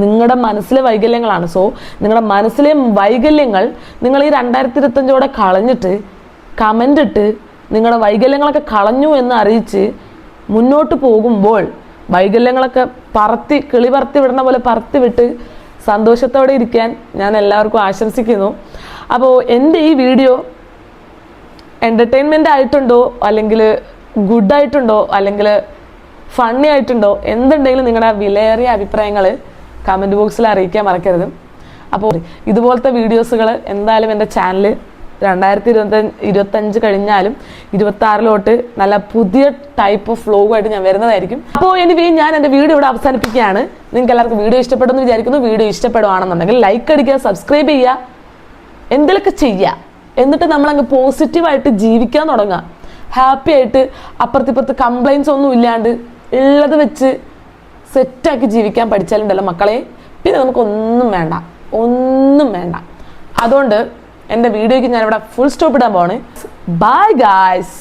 നിങ്ങളുടെ മനസ്സിലെ വൈകല്യങ്ങളാണ്. സോ നിങ്ങളുടെ മനസ്സിലെ വൈകല്യങ്ങൾ നിങ്ങൾ ഈ 2025 കളഞ്ഞിട്ട് കമൻ്റ് ഇട്ട് നിങ്ങളുടെ വൈകല്യങ്ങളൊക്കെ കളഞ്ഞു എന്ന് അറിയിച്ച് മുന്നോട്ട് പോകുമ്പോൾ വൈകല്യങ്ങളൊക്കെ കിളി പറത്തി വിടുന്ന പോലെ പറത്തി വിട്ട് സന്തോഷത്തോടെ ഇരിക്കാൻ ഞാൻ എല്ലാവർക്കും ആശംസിക്കുന്നു. അപ്പോൾ എൻ്റെ ഈ വീഡിയോ എൻ്റർടൈൻമെൻ്റ് ആയിട്ടുണ്ടോ, അല്ലെങ്കിൽ ഗുഡായിട്ടുണ്ടോ, അല്ലെങ്കിൽ ഫണ്ണി ആയിട്ടുണ്ടോ, എന്തുണ്ടെങ്കിലും നിങ്ങളുടെ വിലയേറിയ അഭിപ്രായങ്ങൾ കമൻറ്റ് ബോക്സിൽ അറിയിക്കാൻ മറക്കരുത്. അപ്പോൾ ഇതുപോലത്തെ വീഡിയോസുകൾ എന്തായാലും എൻ്റെ ചാനൽ 2025 കഴിഞ്ഞാലും 26 നല്ല പുതിയ ടൈപ്പ് ഓഫ് വ്ലോഗുമായിട്ട് ഞാൻ വരുന്നതായിരിക്കും. അപ്പോൾ എനിവേ ഞാൻ എൻ്റെ വീഡിയോ ഇവിടെ അവസാനിപ്പിക്കുകയാണ്. നിങ്ങൾക്ക് എല്ലാവർക്കും വീഡിയോ ഇഷ്ടപ്പെട്ടെന്ന് വിചാരിക്കുന്നു. വീഡിയോ ഇഷ്ടപ്പെടുവാണെന്നുണ്ടെങ്കിൽ ലൈക്ക് അടിക്കുക, സബ്സ്ക്രൈബ് ചെയ്യുക, എന്തെങ്കിലുമൊക്കെ ചെയ്യുക. എന്നിട്ട് നമ്മളങ്ങ് പോസിറ്റീവായിട്ട് ജീവിക്കാൻ തുടങ്ങുക. ഹാപ്പി ആയിട്ട് അപ്പുറത്തിപ്പുറത്ത് കംപ്ലൈൻസ് ഒന്നും ഇല്ലാണ്ട് ഉള്ളത് വെച്ച് സെറ്റാക്കി ജീവിക്കാൻ പഠിച്ചാലുണ്ടല്ലോ മക്കളെ, പിന്നെ നമുക്കൊന്നും വേണ്ട, ഒന്നും വേണ്ട. അതുകൊണ്ട് എൻ്റെ വീഡിയോയ്ക്ക് ഞാനിവിടെ ഫുൾ സ്റ്റോപ്പ് ഇടാൻ പോവാണ്. Bye guys.